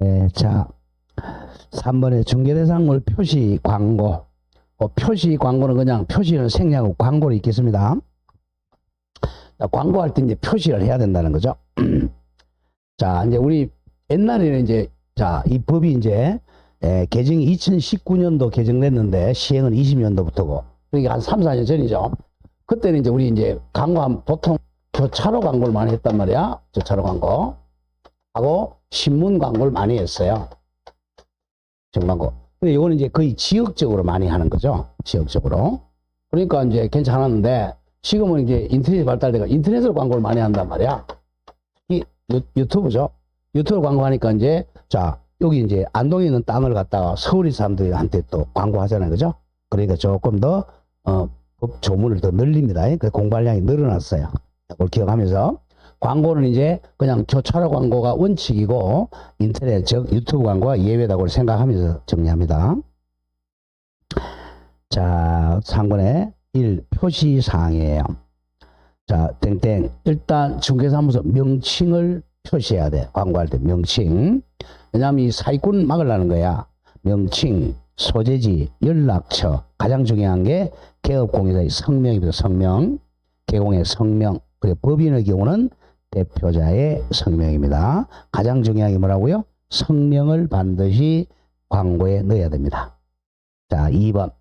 네, 자, 3번에 중개대상물 표시 광고. 표시 광고는 그냥 표시는 생략하고 광고를 있겠습니다. 자, 광고할 때 이제 표시를 해야 된다는 거죠. 자, 이제 우리 옛날에는 이제, 자, 이 법이 이제, 개정이 2019년도 개정됐는데 시행은 20년도부터고, 그러니까 한 3, 4년 전이죠. 그때는 이제 우리 이제 광고하면 보통 교차로 광고를 많이 했단 말이야. 교차로 광고. 하고 신문 광고를 많이 했어요. 신문 광고. 근데 이거는 이제 거의 지역적으로 많이 하는 거죠. 지역적으로. 그러니까 이제 괜찮았는데 지금은 이제 인터넷이 발달돼서 인터넷으로 광고를 많이 한단 말이야. 이 유튜브죠. 유튜브 광고하니까 이제 자, 여기 이제 안동에 있는 땅을 갖다가 서울의 사람들한테 또 광고하잖아요. 그죠? 그러니까 조금 더, 법 조문을 더 늘립니다. 그 공발량이 늘어났어요. 그걸 기억하면서 광고는 이제 그냥 교차로 광고가 원칙이고 인터넷, 즉 유튜브 광고가 예외라고 생각하면서 정리합니다. 자, 3번에 1. 표시사항이에요. 자, 땡땡. 일단 중개사무소 명칭을 표시해야 돼. 광고할 때 명칭. 왜냐하면 이 사기꾼 막으려는 거야. 명칭, 소재지, 연락처. 가장 중요한 게 개업공개자의 성명입니다. 성명. 개공의 성명. 그리고 법인의 경우는 대표자의 성명입니다. 가장 중요한 게 뭐라고요? 성명을 반드시 광고에 넣어야 됩니다. 자, 2번.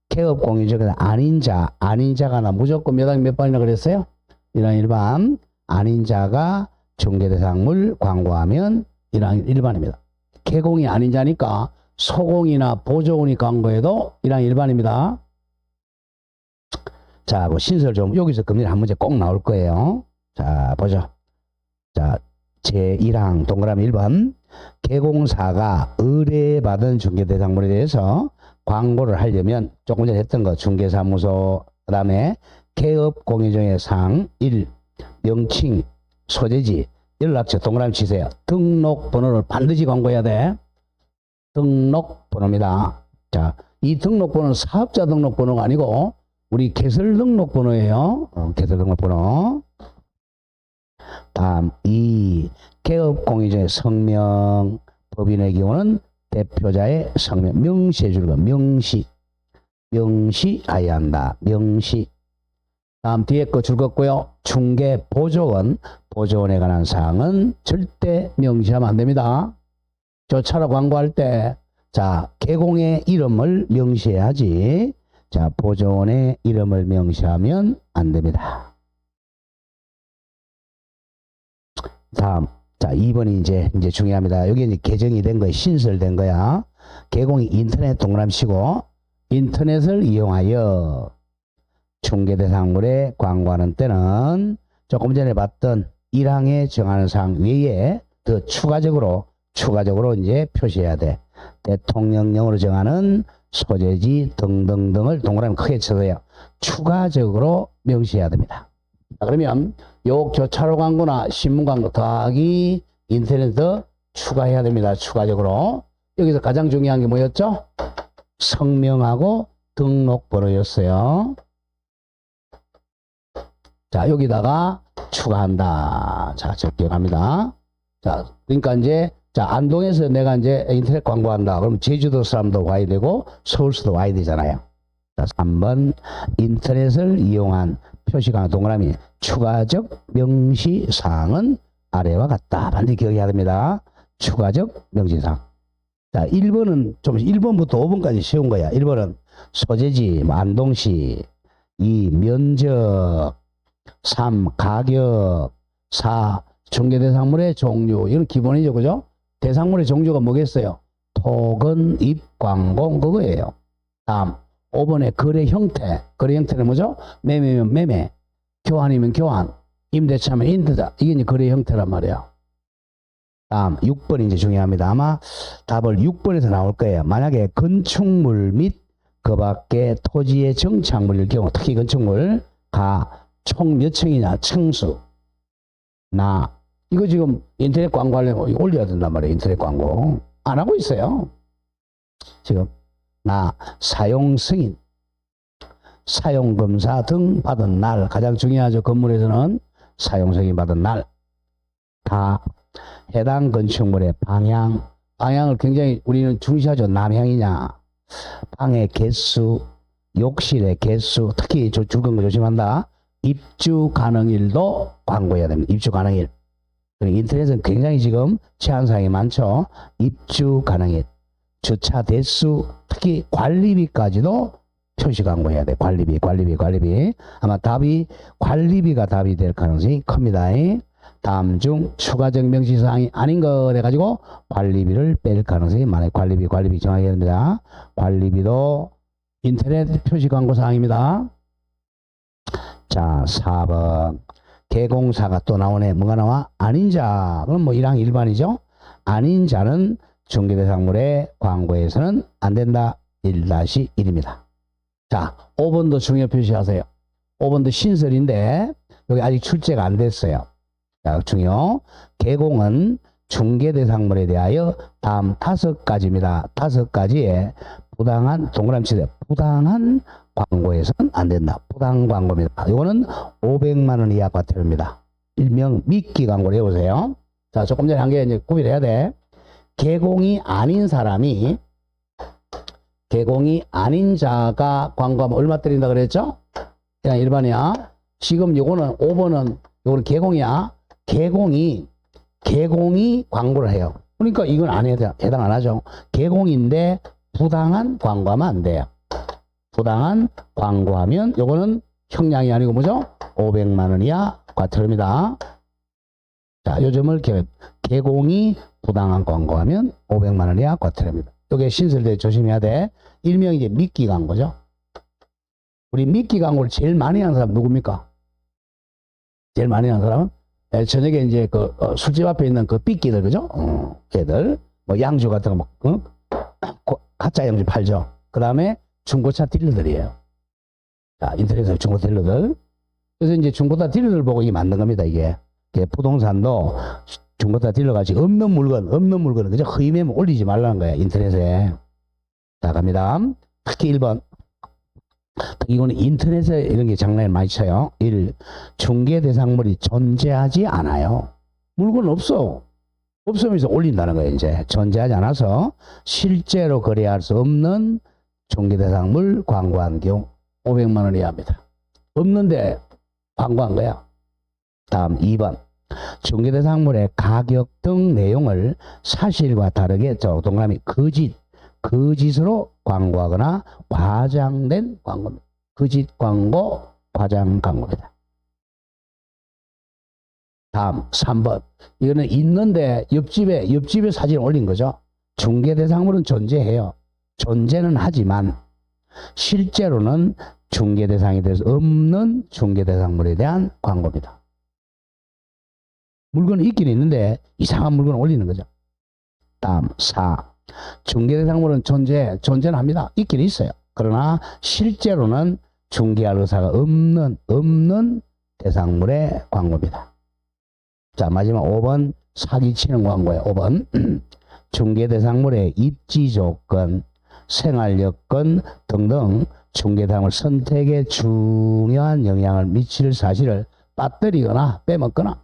개업공개자가 아닌 자, 아닌 자가 나 무조건 몇 학 몇 번이나 그랬어요? 1학 1반. 아닌 자가 중개대상물 광고하면 1학 1반입니다. 개공이 아닌 자니까 소공이나 보조원이 광고해도 1학 1반입니다. 자, 그 신설 좀 여기서 금일 한 문제 꼭 나올 거예요. 자, 보죠. 자, 제1항 동그라미 1번. 개공사가 의뢰받은 중개대상물에 대해서 광고를 하려면 조금 전에 했던 거 중개사무소, 그 다음에 개업공개정의 사항 1. 명칭, 소재지, 연락처 동그라미 치세요. 등록번호를 반드시 광고해야 돼. 등록번호입니다. 자, 이 등록번호는 사업자 등록번호가 아니고 우리 개설 등록번호예요. 개설 등록번호. 다음 2. 개업공개정의 성명. 법인의 경우는 대표자의 성명. 명시해 주는 거. 명시해야 한다. 명시. 다음 뒤에 거 줄었고요. 중개 보조원. 보조원에 관한 사항은 절대 명시하면 안 됩니다. 교차로 광고할 때 자, 개공의 이름을 명시해야지. 자, 보조원의 이름을 명시하면 안 됩니다. 다음, 자, 2번이 이제 중요합니다. 여기 이제 개정이 된 거야. 신설된 거야. 개공이 인터넷 동그라미 치고, 인터넷을 이용하여 중개대상물에 광고하는 때는 조금 전에 봤던 1항에 정하는 사항 외에 더 추가적으로 이제 표시해야 돼. 대통령령으로 정하는 소재지 등등등을 동그라미 크게 쳐서요. 추가적으로 명시해야 됩니다. 자, 그러면 요 교차로 광고나 신문 광고 더하기 인터넷에 추가해야 됩니다. 추가적으로. 여기서 가장 중요한 게 뭐였죠? 성명하고 등록번호였어요. 자, 여기다가 추가한다. 자, 적용합니다. 자, 그러니까 이제 자, 안동에서 내가 이제 인터넷 광고한다. 그럼 제주도 사람도 와야 되고 서울서도 와야 되잖아요. 자, 3번 인터넷을 이용한 표시광고 동그라미 추가적 명시사항은 아래와 같다. 반드시 기억해야 됩니다. 추가적 명시사항. 자, 1번은 좀 1번부터 5번까지 쉬운 거야. 1번은 소재지 안동시, 2 면적, 3 가격, 4 중개대상물의 종류. 이건 기본이죠. 그죠? 대상물의 종류가 뭐겠어요? 토건, 입, 광고 그거예요. 다음 5번의 거래 형태. 거래 형태는 뭐죠? 매매면 매매, 교환이면 교환, 임대차면 임대차. 이게 이제 거래 형태란 말이에요. 다음 6번이 이제 중요합니다. 아마 답을 6번에서 나올 거예요. 만약에 건축물 및 그 밖에 토지의 정착물일 경우, 특히 건축물 가 총 몇 층이냐, 층수, 나. 이거 지금 인터넷 광고하려면 올려야 된단 말이에요. 인터넷 광고. 안 하고 있어요. 지금 나, 사용 승인, 사용 검사 등 받은 날. 가장 중요하죠. 건물에서는 사용 승인 받은 날. 다 해당 건축물의 방향을 굉장히 우리는 중시하죠. 남향이냐, 방의 개수, 욕실의 개수, 특히 죽은 거 조심한다. 입주 가능일도 광고해야 됩니다. 입주 가능일. 인터넷은 굉장히 지금 제한사항이 많죠. 입주 가능일, 주차 대수, 특히 관리비까지도 표시 광고해야 돼. 관리비. 아마 관리비가 답이 될 가능성이 큽니다. 다음 중 추가적 명시사항이 아닌 것 해가지고 관리비를 뺄 가능성이 많아요. 관리비 정하게 됩니다. 관리비도 인터넷 표시 광고 사항입니다. 자, 4번. 개공사가 또 나오네. 뭐가 나와? 아닌 자. 그럼 뭐 1항 1반이죠. 아닌 자는 중개대상물의 광고에서는 안 된다. 1-1입니다. 자, 5번도 중요 표시하세요. 5번도 신설인데 여기 아직 출제가 안 됐어요. 자, 중요. 개공은 중개대상물에 대하여 다음 5가지입니다. 5가지에 부당한, 동그라미 치세요. 부당한 광고에서는 안 된다. 부당 광고입니다. 이거는 500만 원 이하 과태료입니다. 일명 미끼 광고를 해보세요. 자, 조금 전에 한 게 이제 구별해야 돼. 개공이 아닌 자가 광고하면 얼마 때린다 그랬죠? 그냥 일반이야. 지금 요거는 5번은 요거는 개공이야. 개공이 광고를 해요. 그러니까 이건 안 해도 해당 안 하죠. 개공인데 부당한 광고하면 안 돼요. 부당한 광고하면 요거는 형량이 아니고 뭐죠? 500만 원 이하 과태료입니다. 자, 요 점을 개공이 부당한 광고하면 500만 원 이하 과태료입니다. 요게 신설돼 조심해야 돼. 일명 이제 미끼 광고죠. 우리 미끼 광고를 제일 많이 하는 사람 누굽니까? 제일 많이 하는 사람은 저녁에 이제 술집 앞에 있는 그 삐끼들, 그죠? 걔들 뭐 양주 같은 거 가짜 양주 팔죠. 그 다음에 중고차 딜러들이에요. 자, 인터넷에서 중고 딜러들. 그래서 이제 중고차 딜러들 보고 이게 만든 겁니다. 이게 부동산도 중고차 딜러같이 없는 물건을 그죠? 허위 매물 올리지 말라는 거예요. 인터넷에. 자, 갑니다. 특히 1번. 이거는 인터넷에 이런 게 장난을 많이 쳐요. 1. 중개 대상물이 존재하지 않아요. 물건 없으면서 올린다는 거예요. 이제 존재하지 않아서 실제로 거래할 수 없는 중개 대상물 광고한 경우 500만 원 이하입니다. 없는데 광고한 거야. 다음 2번. 중개 대상물의 가격 등 내용을 사실과 다르게 동그라미 거짓으로 광고하거나 과장된 광고입니다. 거짓 광고, 과장 광고입니다. 다음 3번. 이거는 있는데 옆집에 사진 올린 거죠. 중개대상물은 존재해요. 존재는 하지만 실제로는 중개대상에 대해서 없는 중개대상물에 대한 광고입니다. 물건이 있긴 있는데 이상한 물건을 올리는 거죠. 다음 4. 중개대상물은 존재는 합니다. 있긴 있어요. 그러나 실제로는 중개할 의사가 없는 대상물의 광고입니다. 자, 마지막 5번 사기치는 광고예요. 5번 중개대상물의 입지조건, 생활여건 등등 중개대상물 선택에 중요한 영향을 미칠 사실을 빠뜨리거나 빼먹거나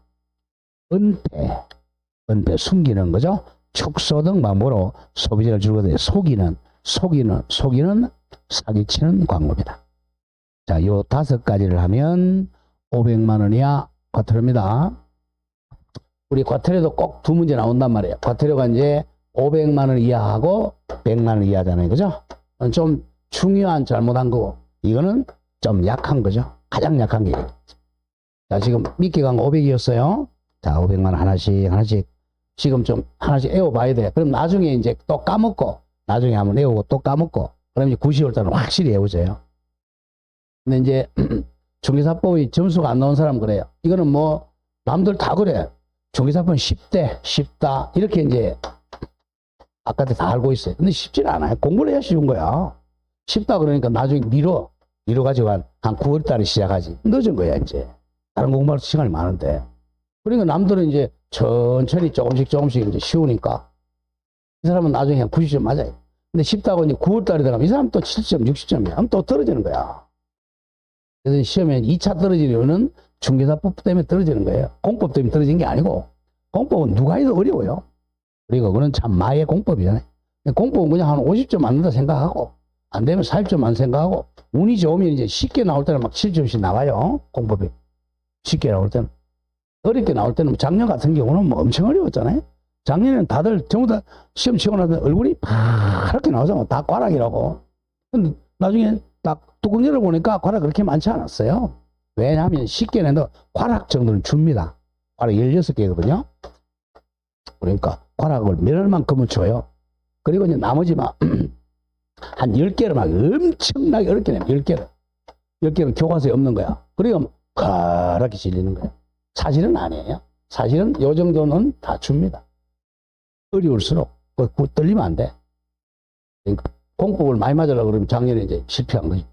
은폐 숨기는 거죠. 축소 등 방법으로 소비자를 줄거든요. 속이는 사기치는 광고입니다. 자, 요 5가지를 하면 500만 원 이하 과태료입니다. 우리 과태료도 꼭 2문제 나온단 말이에요. 과태료가 이제 500만 원 이하하고 100만 원 이하잖아요. 그죠? 좀 중요한 잘못한 거고, 이거는 좀 약한 거죠. 가장 약한 게. 자, 지금 미끼 광고 500이었어요. 자, 500만 원 하나씩 지금 좀 하나씩 애워봐야 돼. 그럼 나중에 이제 또 까먹고, 나중에 한번 애우고 또 까먹고, 그럼 이제 90월 달은 확실히 애워져요. 근데 이제 중개사법이 점수가 안 나온 사람은 그래요. 이거는 뭐 남들 다 그래. 중개사법은 쉽다 이렇게 이제 아까도 다 알고 있어요. 근데 쉽지는 않아요. 공부를 해야 쉬운 거야. 쉽다 그러니까 나중에 미뤄가지고 한 9월 달에 시작하지. 늦은 거야 이제. 다른 공부할 시간이 많은데. 그러니까 남들은 이제 천천히 조금씩 이제 쉬우니까 이 사람은 나중에 한 90점 맞아요. 근데 쉽다고 이제 9월 달에 들어가면 이 사람 또 70점, 60점이야. 그럼 또 떨어지는 거야. 그래서 시험에 2차 떨어지려는 중개사법 때문에 떨어지는 거예요. 공법 때문에 떨어진 게 아니고 공법은 누가 해도 어려워요. 그리고 그건 참 마의 공법이잖아요. 공법은 그냥 한 50점 맞는다 생각하고, 안 되면 40점 맞는 생각하고, 운이 좋으면 이제 쉽게 나올 때는 막 7점씩 나와요. 공법이. 쉽게 나올 때는. 어렵게 나올 때는 작년 같은 경우는 뭐 엄청 어려웠잖아요. 작년에는 다들 전부 다 시험 치고 나서 얼굴이 파랗게 나오잖아요. 다 꽈락이라고. 근데 나중에 딱 뚜껑 열어보니까 꽈락 그렇게 많지 않았어요. 왜냐하면 쉽게 내도 꽈락 정도는 줍니다. 꽈락 16개거든요. 그러니까 꽈락을 면을만큼은 줘요. 그리고 이제 나머지 막 한 10개를 막 엄청나게 어렵게 내면 10개를. 10개는 교과서에 없는 거야. 그리고 파랗게 질리는 거야. 사실은 아니에요. 사실은 요 정도는 다 줍니다. 어려울수록 떨리면 안 돼. 그러니까 공법을 많이 맞으려고 그러면 작년에 이제 실패한 거지.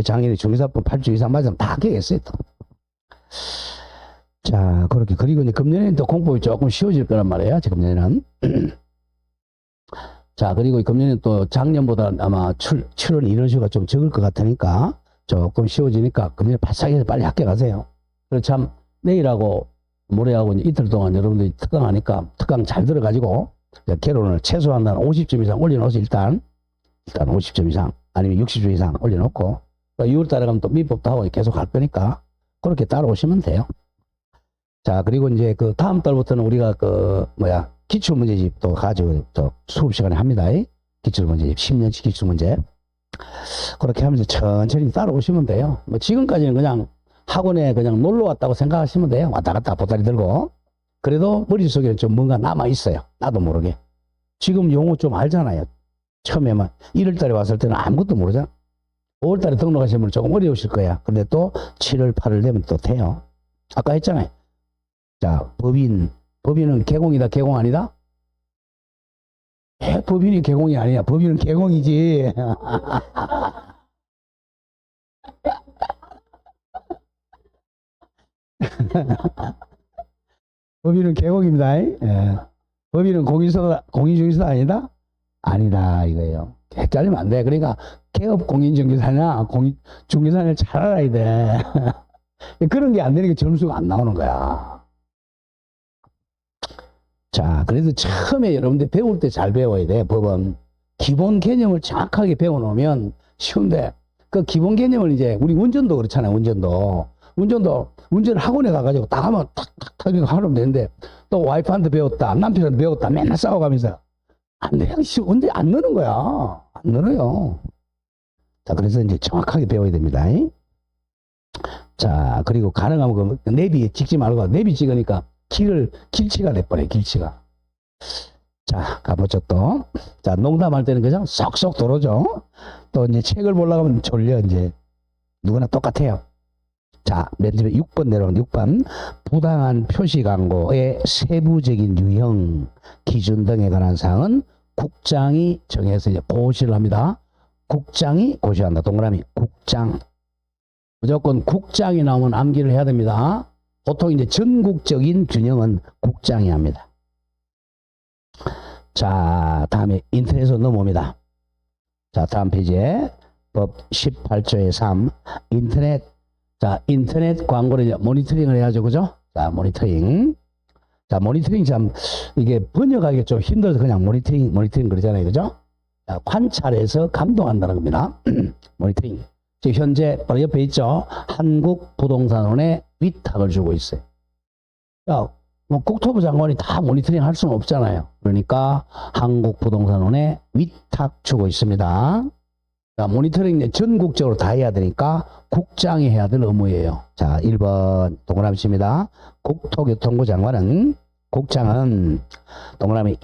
작년에 중개사법 8주 이상 맞으면 다 깨겠어요. 또. 자, 그렇게. 그리고 이제 금년에는 또 공법이 조금 쉬워질 거란 말이에요. 금년에는. 자, 그리고 금년에는 또 작년보다 아마 출원 인원수가 좀 적을 것 같으니까 조금 쉬워지니까 금년에 바싹 해서 빨리 학교 가세요. 그리고 참 내일하고 모레하고 이틀 동안 여러분들이 특강하니까 특강 잘 들어가지고 개론을 최소한 한 50점 이상 올려놓으세요. 일단 50점 이상 아니면 60점 이상 올려놓고 6월 달에 가면 또 민법도 하고 계속 할 거니까 그렇게 따라오시면 돼요. 자, 그리고 이제 그 다음 달부터는 우리가 기출문제집도 가지고 또 수업 시간에 합니다. 기출문제집 10년치 기출문제 그렇게 하면서 천천히 따라오시면 돼요. 뭐 지금까지는 그냥 학원에 그냥 놀러 왔다고 생각하시면 돼요. 왔다 갔다 보따리 들고. 그래도 머릿속에 좀 뭔가 남아있어요. 나도 모르게. 지금 용어 좀 알잖아요. 처음에만 1월 달에 왔을 때는 아무것도 모르잖아. 5월 달에 등록하시면 조금 어려우실 거야. 근데 또 7월, 8월 되면 또 돼요. 아까 했잖아요. 자, 법인은 개공이다, 개공 아니다? 법인이 개공이 아니야. 법인은 개공이지. 법인은 개공입니다. 예. 법인은 공인중개사 아니다? 아니다 이거예요. 헷갈리면 안 돼. 그러니까 개업 공인중개사냐 중개사를 잘 알아야 돼. 그런 게 안 되니까 점수가 안 나오는 거야. 자, 그래서 처음에 여러분들 배울 때 잘 배워야 돼. 법은 기본 개념을 정확하게 배워놓으면 쉬운데 그 기본 개념을 이제 우리 운전도 그렇잖아요. 운전 학원에 가가지고 딱 하면 탁탁탁 하면 되는데 또 와이프한테 배웠다 남편한테 배웠다 맨날 싸워가면서 안 돼. 언제 안 넣는 거야. 안 넣어요. 자, 그래서 이제 정확하게 배워야 됩니다. 자, 그리고 가능하면 그 내비 찍지 말고 내비 찍으니까 길치가 돼버려요. 길치가. 자, 가보죠 또. 자, 농담할 때는 그냥 쏙쏙 들어오죠. 또 이제 책을 보려고 하면 졸려 이제. 누구나 똑같아요. 자, 맨 처음에 6번 내려오는 6번. 부당한 표시 광고의 세부적인 유형, 기준 등에 관한 사항은 국장이 정해서 이제 고시를 합니다. 국장이 고시한다. 동그라미 국장. 무조건 국장이 나오면 암기를 해야 됩니다. 보통 이제 전국적인 균형은 국장이 합니다. 자, 다음에 인터넷으로 넘어옵니다. 자, 다음 페이지에 법 18조의 3 인터넷. 자, 인터넷 광고를 이제 모니터링을 해야죠. 그죠? 자, 모니터링. 자, 모니터링 참 이게 번역하기 좀 힘들어서 그냥 모니터링 그러잖아요. 그죠? 자, 관찰해서 감동한다는 겁니다. 모니터링. 지금 현재 바로 옆에 있죠. 한국부동산원에 위탁을 주고 있어요. 야, 뭐 국토부 장관이 다 모니터링 할 수는 없잖아요. 그러니까 한국부동산원에 위탁 주고 있습니다. 자, 모니터링 전국적으로 다 해야 되니까 국장이 해야 될 의무예요. 자, 1번 동그라미 칩니다. 국토교통부 장관은 국장은 동그라미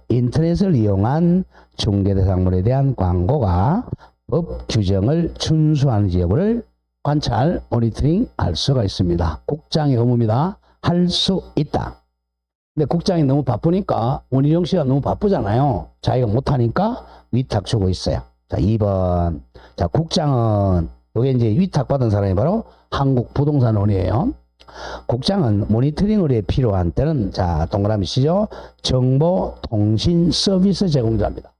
인터넷을 이용한 중개대상물에 대한 광고가 법 규정을 준수하는지 여부를 관찰, 모니터링 할 수가 있습니다. 국장의 의무입니다. 할 수 있다. 근데 국장이 너무 바쁘니까 원희룡 씨가 너무 바쁘잖아요. 자기가 못하니까 위탁 주고 있어요. 자, 2번. 자, 국장은 여기 이제 위탁받은 사람이 바로 한국부동산원이에요. 국장은 모니터링을 필요한 때는 자, 동그라미 시죠. 정보통신 서비스 제공자입니다.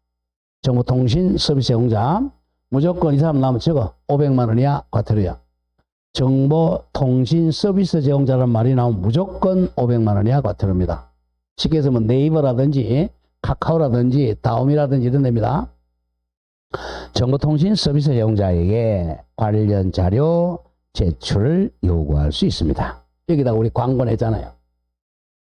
정보통신 서비스 제공자. 무조건 이 사람 나오면 적어. 500만 원이야, 과태료야. 정보통신 서비스 제공자란 말이 나오면 무조건 500만 원 이하 과태료입니다. 쉽게 해서 뭐 네이버라든지 카카오라든지 다음이라든지 이런 데입니다. 정보통신 서비스 제공자에게 관련 자료 제출을 요구할 수 있습니다. 여기다 우리 광고 냈잖아요.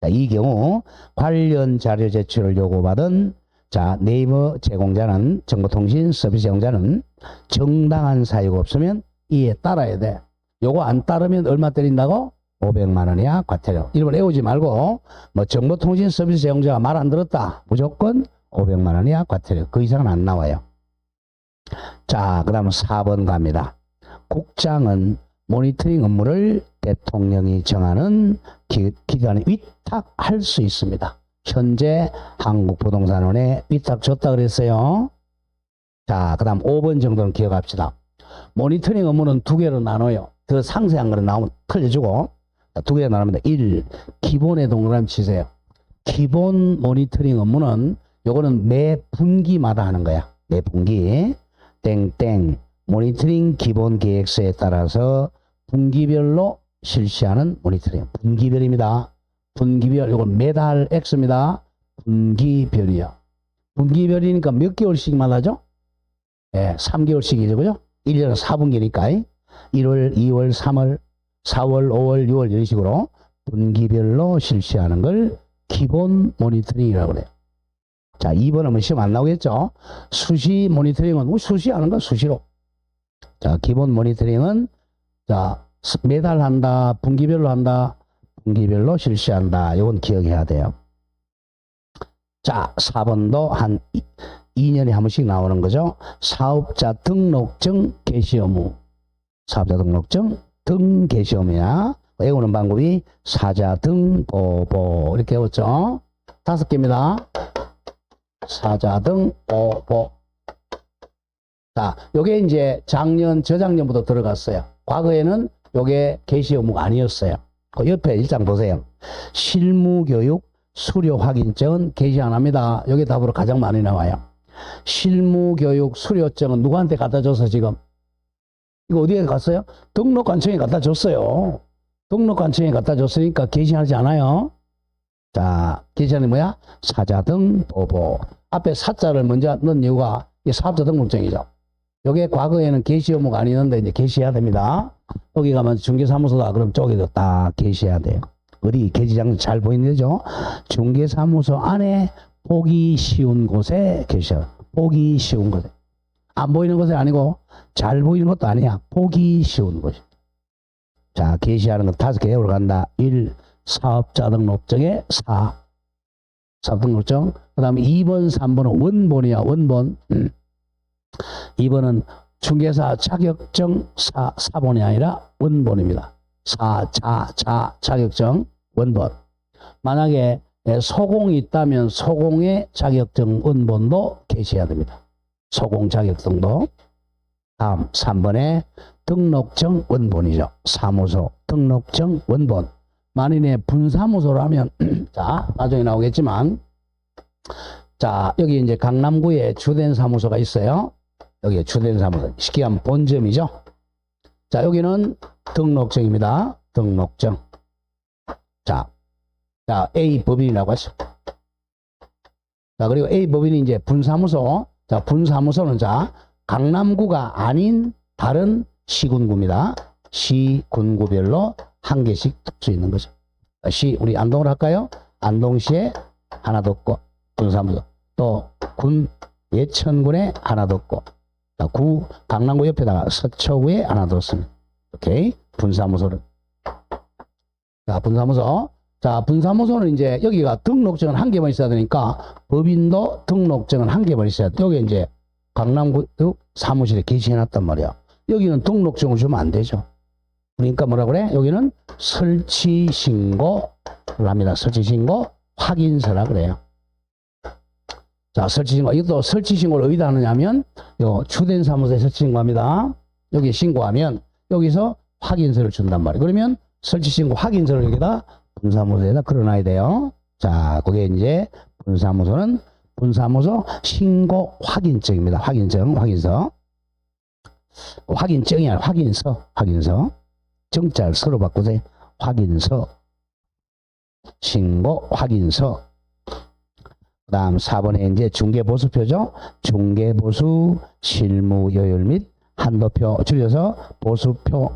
자, 이 경우 관련 자료 제출을 요구받은 자, 네이버 제공자는 정보통신 서비스 제공자는 정당한 사유가 없으면 이에 따라야 돼. 요거 안 따르면 얼마 때린다고? 500만 원 이하 과태료. 이름을 외우지 말고 뭐 정보통신 서비스 제공자가 말 안 들었다. 무조건 500만 원 이하 과태료. 그 이상은 안 나와요. 자, 그 다음 4번 갑니다. 국장은 모니터링 업무를 대통령이 정하는 기관에 위탁할 수 있습니다. 현재 한국부동산원에 위탁 줬다 그랬어요. 자, 그 다음 5번 정도는 기억합시다. 모니터링 업무는 두 개로 나눠요. 더 상세한 거는 나오면 틀려주고 두 개로 나눕니다. 1. 기본의 동그라미 치세요. 기본 모니터링 업무는 요거는 매 분기마다 하는 거야. 매 분기 땡땡 모니터링 기본 계획서에 따라서 분기별로 실시하는 모니터링. 분기별입니다. 분기별, 요건 매달 X입니다. 분기별이요. 분기별이니까 몇 개월씩만 하죠? 예, 3개월씩이죠. 그죠? 1년은 4분기니까 1월, 2월, 3월, 4월, 5월, 6월 이런 식으로 분기별로 실시하는 걸 기본 모니터링이라고 그래요. 자, 2번은 뭐 시험 안 나오겠죠? 수시 모니터링은 수시하는 건 수시로. 자, 기본 모니터링은 자, 매달 한다, 분기별로 한다, 분기별로 실시한다. 이건 기억해야 돼요. 자, 4번도 한 2년에 한 번씩 나오는 거죠. 사업자 등록증 개시 의무. 사업자 등록증 등 개시 의무야. 외우는 방법이 사자 등 보보 이렇게 외웠죠. 5개입니다. 사자 등 보보. 자, 요게 이제 작년, 저작년부터 들어갔어요. 과거에는 요게 개시 의무가 아니었어요. 그 옆에 일장 보세요. 실무교육 수료 확인증은 개시 안 합니다. 여기 답으로 가장 많이 나와요. 실무교육 수료증은 누구한테 갖다 줬어 지금? 이거 어디에 갔어요? 등록관청에 갖다 줬어요. 등록관청에 갖다 줬으니까 개시하지 않아요. 자, 개시하는 뭐야? 사자 등 보보. 앞에 사자를 먼저 넣은 이유가 이 사업자 등록증이죠. 요게 과거에는 개시 의무가 아니었는데 이제 개시해야 됩니다. 여기 가면 중개사무소다. 그럼 쪽에도 딱 개시해야 돼요. 어디 개시장 잘 보이는 거죠? 중개사무소 안에 보기 쉬운 곳에 계셔. 보기 쉬운 곳에. 안 보이는 곳이 아니고 잘 보이는 것도 아니야. 보기 쉬운 곳이. 자, 게시하는 건 5개 올라간다. 1. 사업자 등록증에 4. 사업 등록증. 그 다음에 2번, 3번은 원본이야. 원본. 2번은 중개사 자격증 사본이 아니라 원본입니다. 자격증 원본. 만약에 소공이 있다면 소공의 자격증 원본도 게시해야 됩니다. 소공 자격증도. 다음 3번에 등록증 원본이죠. 사무소 등록증 원본. 만일에 분사무소라면 자, 나중에 나오겠지만 자, 여기 이제 강남구에 주된 사무소가 있어요. 여기에 주된 사무소. 쉽게 하면 본점이죠. 자, 여기는 등록증입니다. 등록증. 자, A 법인이라고 하죠. 자, 그리고 A 법인이 이제 분사무소. 자, 분사무소는 자, 강남구가 아닌 다른 시군구입니다. 시군구별로 한 개씩 둘 수 있는 거죠. 우리 안동을 할까요? 안동시에 하나 더 있고, 분사무소. 또, 예천군에 하나 더 있고, 강남구 옆에다가 서초구에 하나 더 있습니다. 오케이. 분사무소를. 자, 분사무소. 자, 분사무소는 이제 여기가 등록증은 한 개만 있어야 되니까 법인도 등록증은 한 개만 있어야 돼. 여기 이제 강남구 사무실에 게시해놨단 말이야. 여기는 등록증을 주면 안 되죠. 그러니까 뭐라 그래? 여기는 설치신고를 합니다. 설치신고 확인서라 그래요. 자, 설치신고. 이것도 설치신고를 어디다 하느냐면 요 주된 사무소에 설치신고합니다. 여기 신고하면 여기서 확인서를 준단 말이에요. 그러면 설치신고 확인서를 여기다 분사무소에다 걸어놔야 돼요. 자, 그게 이제 분사무소는 분사무소 신고 확인증입니다. 확인증, 확인서. 확인증이 아니라 확인서, 확인서. 정자를 서로 바꾸세요. 확인서, 신고, 확인서. 그 다음 4번에 이제 중개보수표죠. 중개보수 실무요율 및 한도표 줄여서 보수표.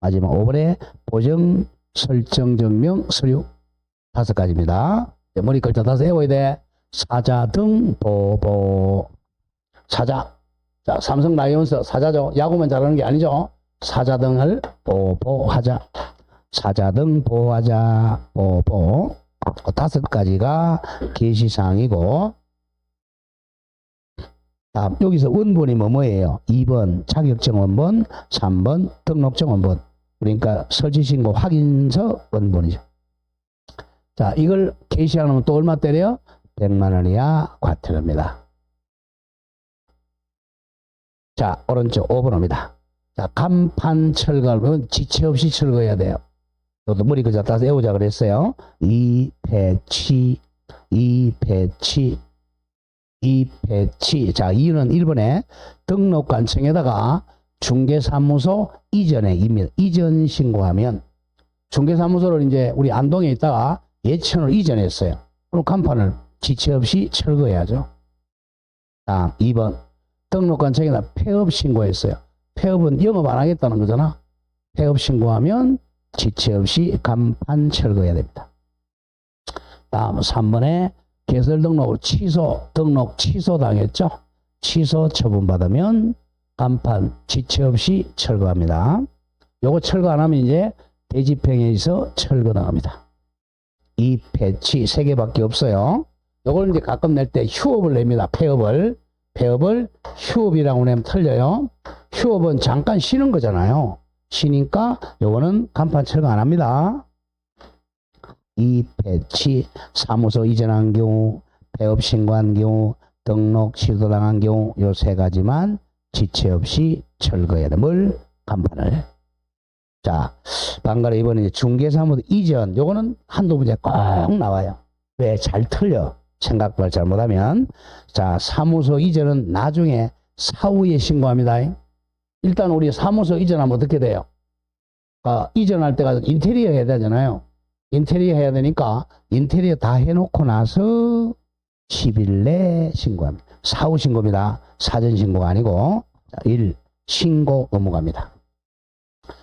마지막 5번에 보정 설정증명 서류 5가지입니다. 머리 글자 5 외워야 돼. 사자 등 보보. 사자. 자, 삼성 라이온스 사자죠. 야구만 잘하는 게 아니죠. 사자 등을 보보하자. 사자 등 보호하자. 보보. 5가지가 게시사항이고, 다음 여기서 원본이 뭐예요? 2번 자격증 원본, 3번 등록증 원본. 그러니까 설치신고 확인서 원본이죠. 자, 이걸 게시하면 또 얼마 때려요? 100만 원이야 과태료입니다. 자, 오른쪽 5번입니다. 자, 간판 철거하면 지체 없이 철거해야 돼요. 너도 머리 그자 따서 외우자 그랬어요. 이 배치. 자, 이유는 1번에 등록관청에다가 중개사무소 이전에 이전 신고하면, 중개사무소를 이제 우리 안동에 있다가 예천으로 이전했어요. 그럼 간판을 지체 없이 철거해야죠. 다음 2번 등록관청에다 폐업 신고했어요. 폐업은 영업 안 하겠다는 거잖아. 폐업 신고하면 지체 없이 간판 철거해야 됩니다. 다음 3번에 개설 등록 취소, 등록 취소 당했죠. 취소 처분받으면 간판 지체 없이 철거합니다. 요거 철거 안 하면 이제 대집행에서 철거 당합니다. 이 배치 3개밖에 없어요. 요걸 이제 가끔 낼 때 휴업을 냅니다. 폐업을 휴업이라고 내면 틀려요. 휴업은 잠깐 쉬는 거잖아요. 쉬니까 요거는 간판 철거 안 합니다. 이 배치 사무소 이전한 경우, 폐업 신고한 경우, 등록 취소당한 경우 요 3가지만 지체 없이 철거해야 돼. 뭘? 간판을. 자, 방가래 이번에 중개사무소 이전, 요거는 한두 문제 꼭 나와요. 왜? 잘 틀려. 생각을 잘못하면. 자, 사무소 이전은 나중에 사후에 신고합니다. 일단 우리 사무소 이전하면 어떻게 돼요? 이전할 때가 인테리어 해야 되잖아요. 인테리어 해야 되니까 인테리어 다 해놓고 나서 10일 내 신고합니다. 사후 신고입니다. 사전 신고가 아니고. 자, 1. 신고 의무가입니다.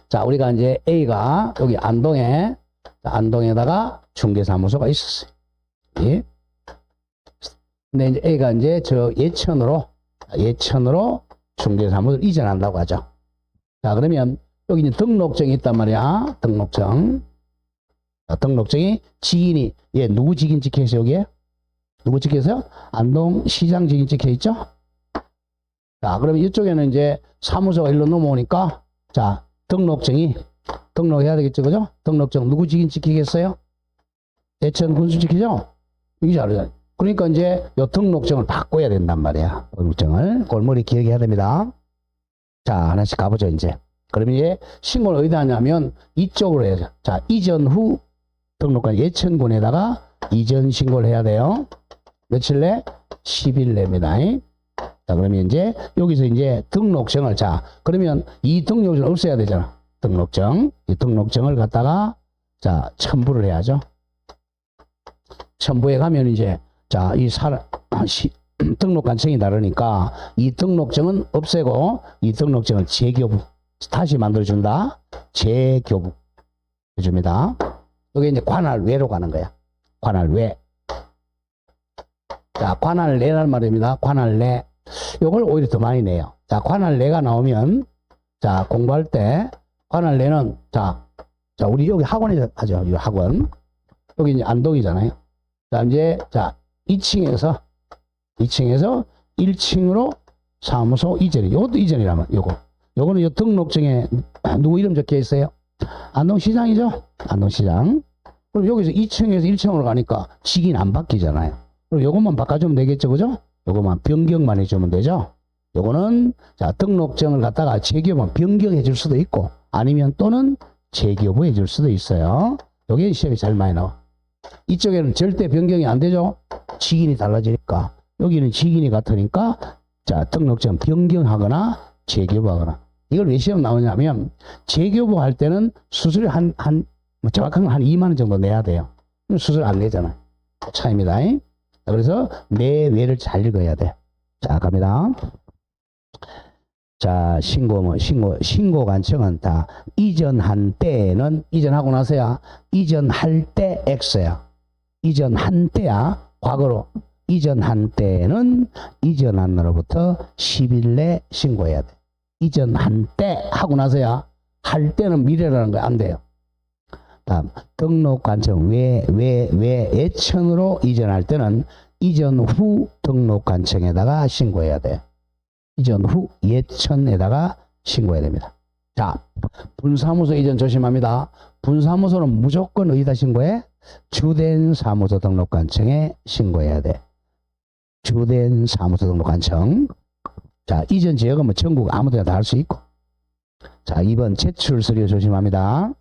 자, 우리가 이제 A가 여기 안동에다가 중개사무소가 있었어요. 예. 근데 이제 A가 이제 저 예천으로 중개사무소를 이전한다고 하죠. 자, 그러면 여기 이제 등록증이 있단 말이야. 등록증. 자, 등록증이 지인이, 누구 직인 찍혀 있어요, 여기에? 누구 찍혀 있어요? 안동시장 직인 찍혀 있죠? 자, 그러면 이쪽에는 이제 사무소가 일로 넘어오니까, 자, 등록해야 되겠죠, 그죠? 등록증 누구 직인 찍히겠어요? 대천 군수 찍히죠? 이게 잘하잖아요. 그러니까 이제 요 등록증을 바꿔야 된단 말이야. 등록증을. 골머리 기억해야 됩니다. 자, 하나씩 가보죠, 이제. 그러면 이제 신고를 어디다 하냐면 이쪽으로 해야죠. 자, 이전 후 등록관 예천군에다가 이전 신고를 해야 돼요. 며칠 내? 10일 내입니다. 자, 그러면 이제 여기서 이제 등록증을, 자, 그러면 이 등록증을 없애야 되잖아. 이 등록증을 갖다가, 자, 첨부를 해야죠. 첨부에 가면 이제, 자, 등록관청이 다르니까 이 등록증은 없애고 이 등록증을 재교부, 다시 만들어준다. 재교부 해줍니다. 여기 이제 관할외로 가는 거야. 관할외. 자, 관할내란 말입니다. 관할내. 요걸 오히려 더 많이 내요. 자, 관할내가 나오면, 자, 공부할 때, 관할내는, 자, 우리 여기 학원에서 하죠. 이 학원. 여기 이제 안동이잖아요. 자, 이제, 자, 2층에서 1층으로 사무소 이전이, 요것도 이전이라면, 요거는 요 등록증에 누구 이름 적혀 있어요? 안동시장이죠? 안동시장. 그럼 여기서 2층에서 1층으로 가니까 직인 안 바뀌잖아요. 그럼 요것만 바꿔주면 되겠죠, 그죠? 요것만 변경만 해주면 되죠. 요거는, 자, 등록증을 갖다가 재교부 변경해 줄 수도 있고, 아니면 또는 재교부 해줄 수도 있어요. 요게 시험이 제일 많이 나와. 이쪽에는 절대 변경이 안 되죠? 직인이 달라지니까. 여기는 직인이 같으니까, 자, 등록증 변경하거나 재교부하거나. 이걸 왜 시험 나오냐면, 재교부 할 때는 수수료 뭐 정확한 건 한 2만 원 정도 내야 돼요. 수수료 안 내잖아요. 차이입니다. 그래서 내외를 잘 읽어야 돼. 자, 갑니다. 자, 신고 관청은 다 이전한 때는, 이전하고 나서야, 이전할 때 X야. 이전한 때야, 과거로. 이전한 때는 이전한 날로부터 10일 내 신고해야 돼. 이전한 때 하고 나서야, 할 때는 미래라는 거 안 돼요. 다음, 등록관청 예천으로 이전할 때는 이전 후 등록관청에다가 신고해야 돼. 이전 후 예천에다가 신고해야 됩니다. 자, 분사무소 이전 조심합니다. 분사무소는 무조건 어디다 신고해? 주된 사무소 등록관청에 신고해야 돼. 주된 사무소 등록관청. 자, 이전 지역은 뭐 전국 아무데나 다 할 수 있고. 자, 2번 제출 서류 조심합니다.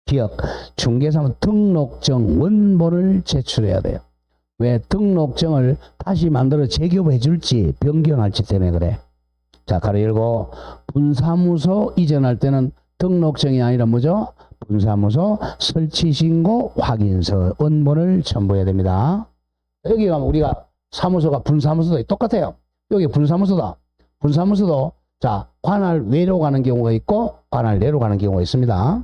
기억, 중개사무 등록증 원본을 제출해야 돼요. 왜? 등록증을 다시 만들어 재교부해 줄지 변경할지 때문에 그래. 자, 가로 열고, 분사무소 이전할 때는 등록증이 아니라 뭐죠? 분사무소 설치신고 확인서 원본을 첨부해야 됩니다. 여기 가면 우리가 사무소가 분사무소도 똑같아요. 여기 분사무소다. 분사무소도 자, 관할 외로 가는 경우가 있고 관할 내로 가는 경우가 있습니다.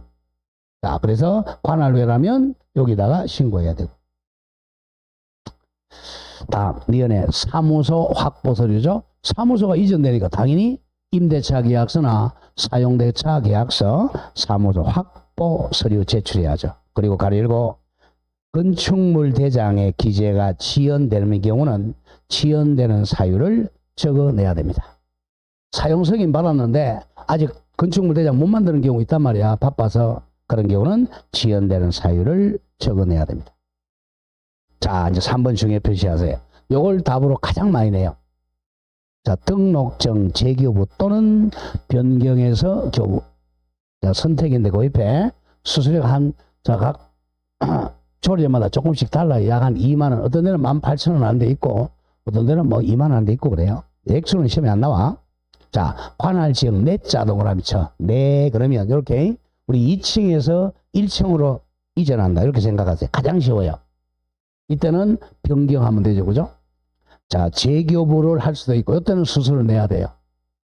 자, 그래서 관할 외라면 여기다가 신고해야 되고. 다음, 니은의 사무소 확보 서류죠. 사무소가 이전되니까 당연히 임대차 계약서나 사용대차 계약서, 사무소 확보 서류 제출해야죠. 그리고 가로 열고, 건축물 대장의 기재가 지연되는 경우는 지연되는 사유를 적어내야 됩니다. 사용승인 받았는데 아직 건축물 대장 못 만드는 경우 있단 말이야. 바빠서. 그런 경우는 지연되는 사유를 적어내야 됩니다. 자, 이제 3번 중에 표시하세요. 요걸 답으로 가장 많이 내요. 자, 등록증 재교부 또는 변경해서 교부. 자, 선택인데 그 옆에 수수료가 각 조례마다 조금씩 달라요. 약 한 2만 원. 어떤 데는 18,000원 안 돼 있고, 어떤 데는 뭐 2만 원 안 돼 있고 그래요. 액수는 시험에 안 나와. 자, 관할 지역 내자 동그라미 쳐. 네, 그러면 이렇게 우리 2층에서 1층으로 이전한다. 이렇게 생각하세요. 가장 쉬워요. 이때는 변경하면 되죠. 그죠? 자, 재교부를 할 수도 있고, 이때는 수수료를 내야 돼요.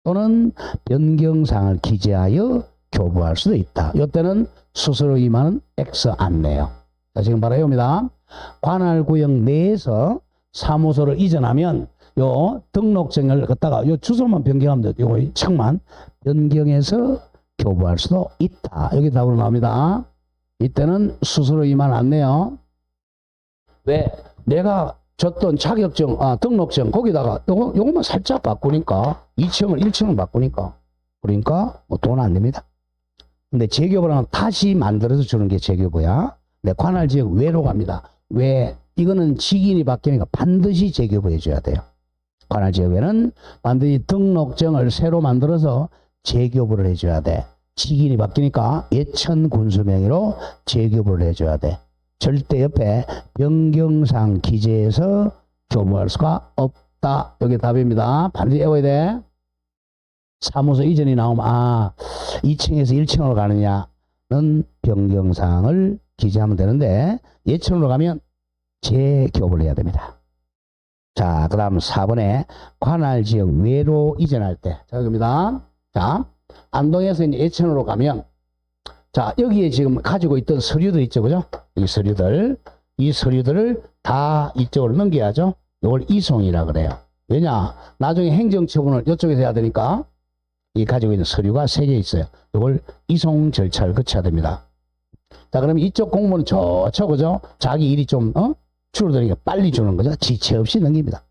또는 변경사항을 기재하여 교부할 수도 있다. 이때는 수수료 2만 원 X 안 내요. 자, 지금 바로 이겁니다. 관할구역 내에서 사무소를 이전하면 요 등록증을 갖다가 요 주소만 변경하면 돼요. 요거 책만 변경해서 교부할 수도 있다. 여기 답으로 나옵니다. 이때는 수수료 2만 원 안 내요. 왜? 내가 줬던 자격증, 등록증 거기다가 요것만 살짝 바꾸니까 2층을 1층을 바꾸니까 그러니까 뭐 돈 안 냅니다. 근데 재교부는 다시 만들어서 주는 게 재교부야. 네, 관할 지역 외로 갑니다. 왜? 이거는 직인이 바뀌니까 반드시 재교부 해줘야 돼요. 관할 지역 외는 반드시 등록증을 새로 만들어서 재교부를 해줘야 돼. 직인이 바뀌니까 예천 군수 명의로 재교부를 해줘야 돼. 절대 옆에 변경상 기재해서 교부할 수가 없다. 여기 답입니다. 반드시 외워야 돼. 사무소 이전이 나오면 2층에서 1층으로 가느냐는 변경사항을 기재하면 되는데 예천으로 가면 재교부를 해야 됩니다. 자, 그 다음 4번에 관할 지역 외로 이전할 때. 자, 여기입니다. 자, 안동에서 이제 예천으로 가면 자, 여기에 지금 가지고 있던 서류들 있죠. 그죠? 이 서류들을 다 이쪽으로 넘겨야죠. 이걸 이송이라 그래요. 왜냐? 나중에 행정처분을 이쪽에서 해야 되니까 이 가지고 있는 서류가 3개 있어요. 이걸 이송 절차를 거쳐야 됩니다. 자, 그러면 이쪽 공무원은 그죠? 자기 일이 좀, 줄어드니까 빨리 주는 거죠. 지체 없이 넘깁니다.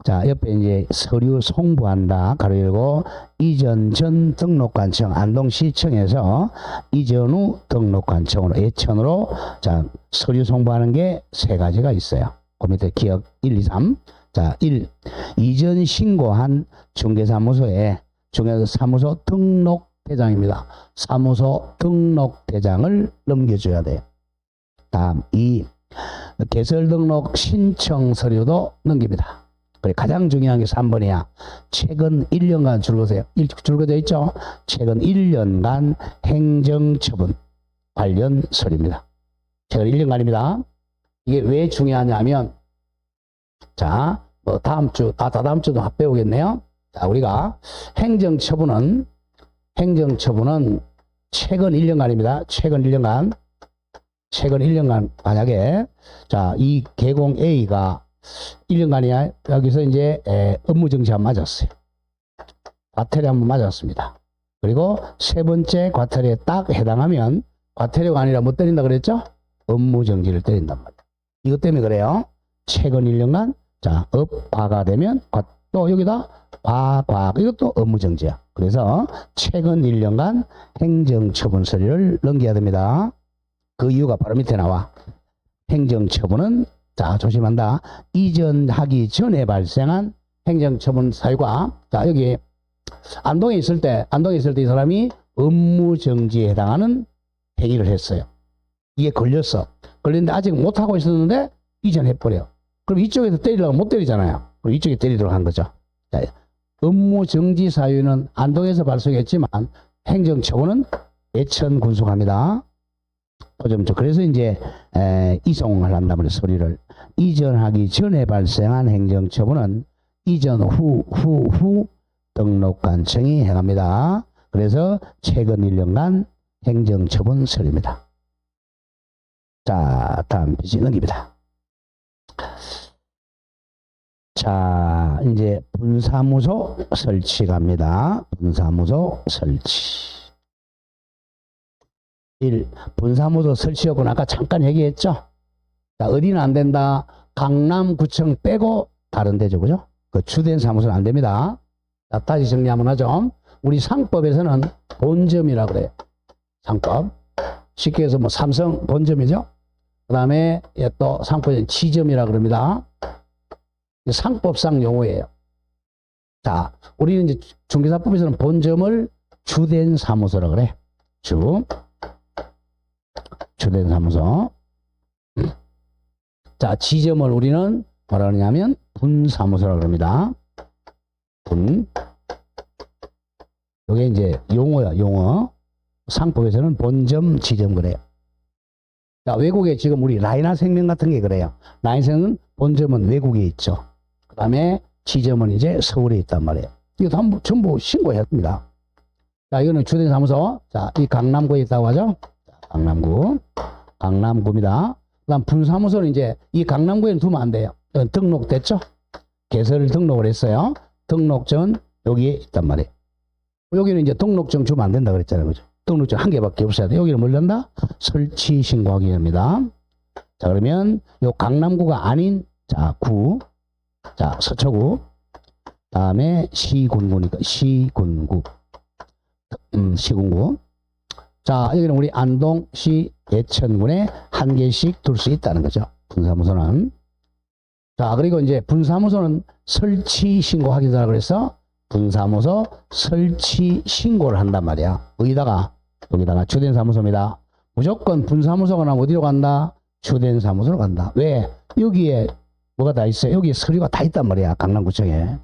자, 옆에 이제 서류 송부한다. 가로 열고, 이전 전 등록관청 안동시청에서 이전 후 등록관청으로 예천으로 자, 서류 송부하는 게 3가지가 있어요. 그 밑에 기억 1, 2, 3. 자, 1. 이전 신고한 중개사무소 등록대장입니다. 사무소 등록대장을 넘겨줘야 돼요. 다음 2. 개설 등록 신청 서류도 넘깁니다. 그래, 가장 중요한 게 3번이야. 최근 1년간 줄거져 있죠? 최근 1년간 행정처분 관련 서류입니다. 최근 1년간입니다. 이게 왜 중요하냐면, 자, 뭐 다음 주도 배우겠네요. 자, 우리가 행정처분은 최근 1년간입니다. 최근 1년간 만약에 자, 이 개공 A가 1년간이야. 여기서 이제 업무 정지 한번 맞았어요. 과태료 한번 맞았습니다. 그리고 세 번째 과태료에 딱 해당하면 과태료가 아니라 뭐 때린다 그랬죠? 업무 정지를 때린단 말이에요. 이것 때문에 그래요. 최근 1년간 자, 과가 되면 또 여기다 과 이것도 업무 정지야. 그래서 최근 1년간 행정처분 서류를 넘겨야 됩니다. 그 이유가 바로 밑에 나와. 행정처분은 자, 조심한다. 이전하기 전에 발생한 행정처분 사유가 자, 여기 안동에 있을 때 이 사람이 업무 정지에 해당하는 행위를 했어요. 이게 걸렸어. 걸렸는데 아직 못하고 있었는데 이전해버려. 그럼 이쪽에서 때리려고 못 때리잖아요. 그럼 이쪽에 때리도록 한 거죠. 자, 업무 정지 사유는 안동에서 발생했지만 행정처분은 예천 군속합니다. 그래서 이제 이송을 한단 말이에요. 서류를 이전하기 전에 발생한 행정처분은 이전 후 등록관청이 행합니다. 그래서 최근 1년간 행정처분 서류입니다. 자, 다음 페이지 넘깁니다. 자, 이제 분사무소 설치 갑니다. 분사무소 설치. 1. 분사무소 설치 요건 아까 잠깐 얘기했죠? 자, 어디는 안 된다? 강남구청 빼고 다른 데죠, 그죠? 그 주된 사무소는 안 됩니다. 자, 다시 정리 한번 하죠. 우리 상법에서는 본점이라고 그래요. 상법. 쉽게 해서 뭐 삼성 본점이죠? 그 다음에 또 상법에는 지점이라고 그럽니다. 상법상 용어예요. 자, 우리는 이제 중개사법에서는 본점을 주된 사무소라고 그래. 주된 사무소. 자, 지점을 우리는 뭐라 그러냐면 분사무소라고 그럽니다. 이게 이제 용어야, 용어. 상법에서는 본점, 지점 그래요. 자, 외국에 지금 우리 라이나 생명 같은 게 그래요. 라이나 생명은 본점은 외국에 있죠. 그 다음에 지점은 이제 서울에 있단 말이에요. 이거 전부 신고해야 됩니다. 자, 이거는 주된 사무소. 자, 이 강남구에 있다고 하죠. 자, 강남구입니다. 그 다음 분사무소는 이제 이 강남구에는 두면 안 돼요. 등록됐죠? 개설 등록을 했어요. 등록증은 여기에 있단 말이에요. 여기는 이제 등록증 주면 안 된다 그랬잖아요. 그죠? 등록증 한 개밖에 없어야 돼. 여기는 뭘 한다? 설치 신고하기 합니다. 자, 그러면 요 강남구가 아닌 자, 자, 서초구. 다음에 시군구니까 시군구. 시군구. 자, 여기는 우리 안동시 예천군에 한 개씩 둘 수 있다는 거죠. 분사무소는. 자, 그리고 이제 분사무소는 설치 신고 확인서라 그래서 분사무소 설치 신고를 한단 말이야. 여기다가 주된 사무소입니다. 무조건 분사무소가 나면 어디로 간다? 주된 사무소로 간다. 왜? 여기에 뭐가 다 있어요? 여기에 서류가 다 있단 말이야. 강남구청에.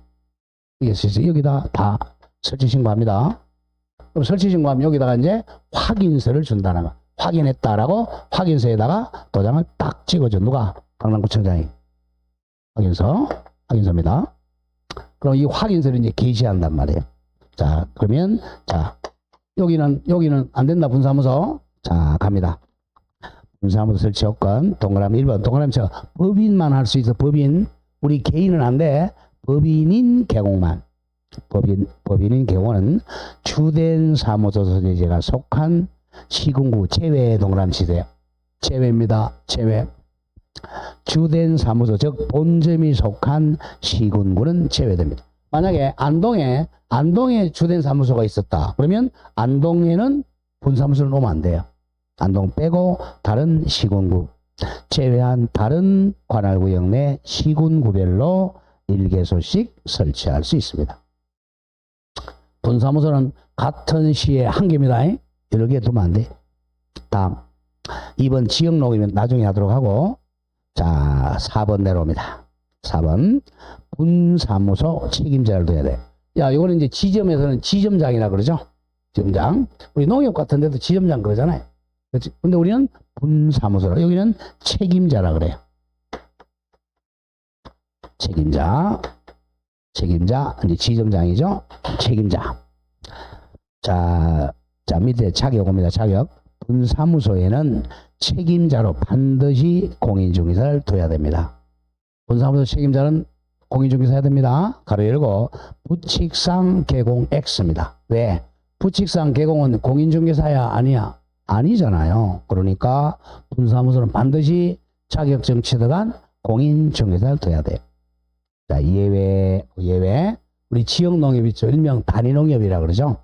여기다 다 설치 신고합니다. 그럼 설치 신고하면 여기다가 이제 확인서를 준다는 거. 확인했다라고 확인서에다가 도장을 딱 찍어줘. 누가? 강남구청장이. 확인서입니다. 그럼 이 확인서를 이제 게시한단 말이에요. 자, 그러면, 자, 여기는 안 된다, 분사무소. 자, 갑니다. 분사무소 설치 요건, 동그라미 1번. 동그라미 쳐. 법인만 할 수 있어, 법인. 우리 개인은 안 돼. 법인인 개공만. 법인인 개공은 주된 사무소 소재지가 속한 시군구 제외 동그라미 치세요. 제외입니다. 제외. 주된 사무소, 즉 본점이 속한 시군구는 제외됩니다. 만약에 안동에 주된 사무소가 있었다. 그러면 안동에는 분사무소를 놓으면 안 돼요. 안동 빼고 다른 시군구 제외한 다른 관할구역 내 시군구별로 1개소씩 설치할 수 있습니다. 분사무소는 같은 시에 한 개입니다. 여러 개 두면 안 돼. 다음 2번 지역록이면 나중에 하도록 하고, 자, 4번 내려옵니다. 4번 분사무소 책임자를 둬야 돼. 야, 이거는 이제 지점에서는 지점장이라 그러죠. 지점장. 우리 농협 같은 데도 지점장 그러잖아요. 그렇지? 근데 우리는 분사무소라. 여기는 책임자라 그래요. 책임자, 이제 지점장이죠. 책임자. 자, 밑에 자격 옵니다. 자격. 분사무소에는 책임자로 반드시 공인중개사를 둬야 됩니다. 분사무소 책임자는 공인중개사 해야 됩니다. 가로 열고 부칙상 개공 X입니다. 왜? 부칙상 개공은 공인중개사야 아니야? 아니잖아요. 그러니까 분사무소는 반드시 자격증 취득한 공인중개사를 둬야 돼요. 자, 예외. 우리 지역농협 있죠. 일명 단위농협이라 그러죠.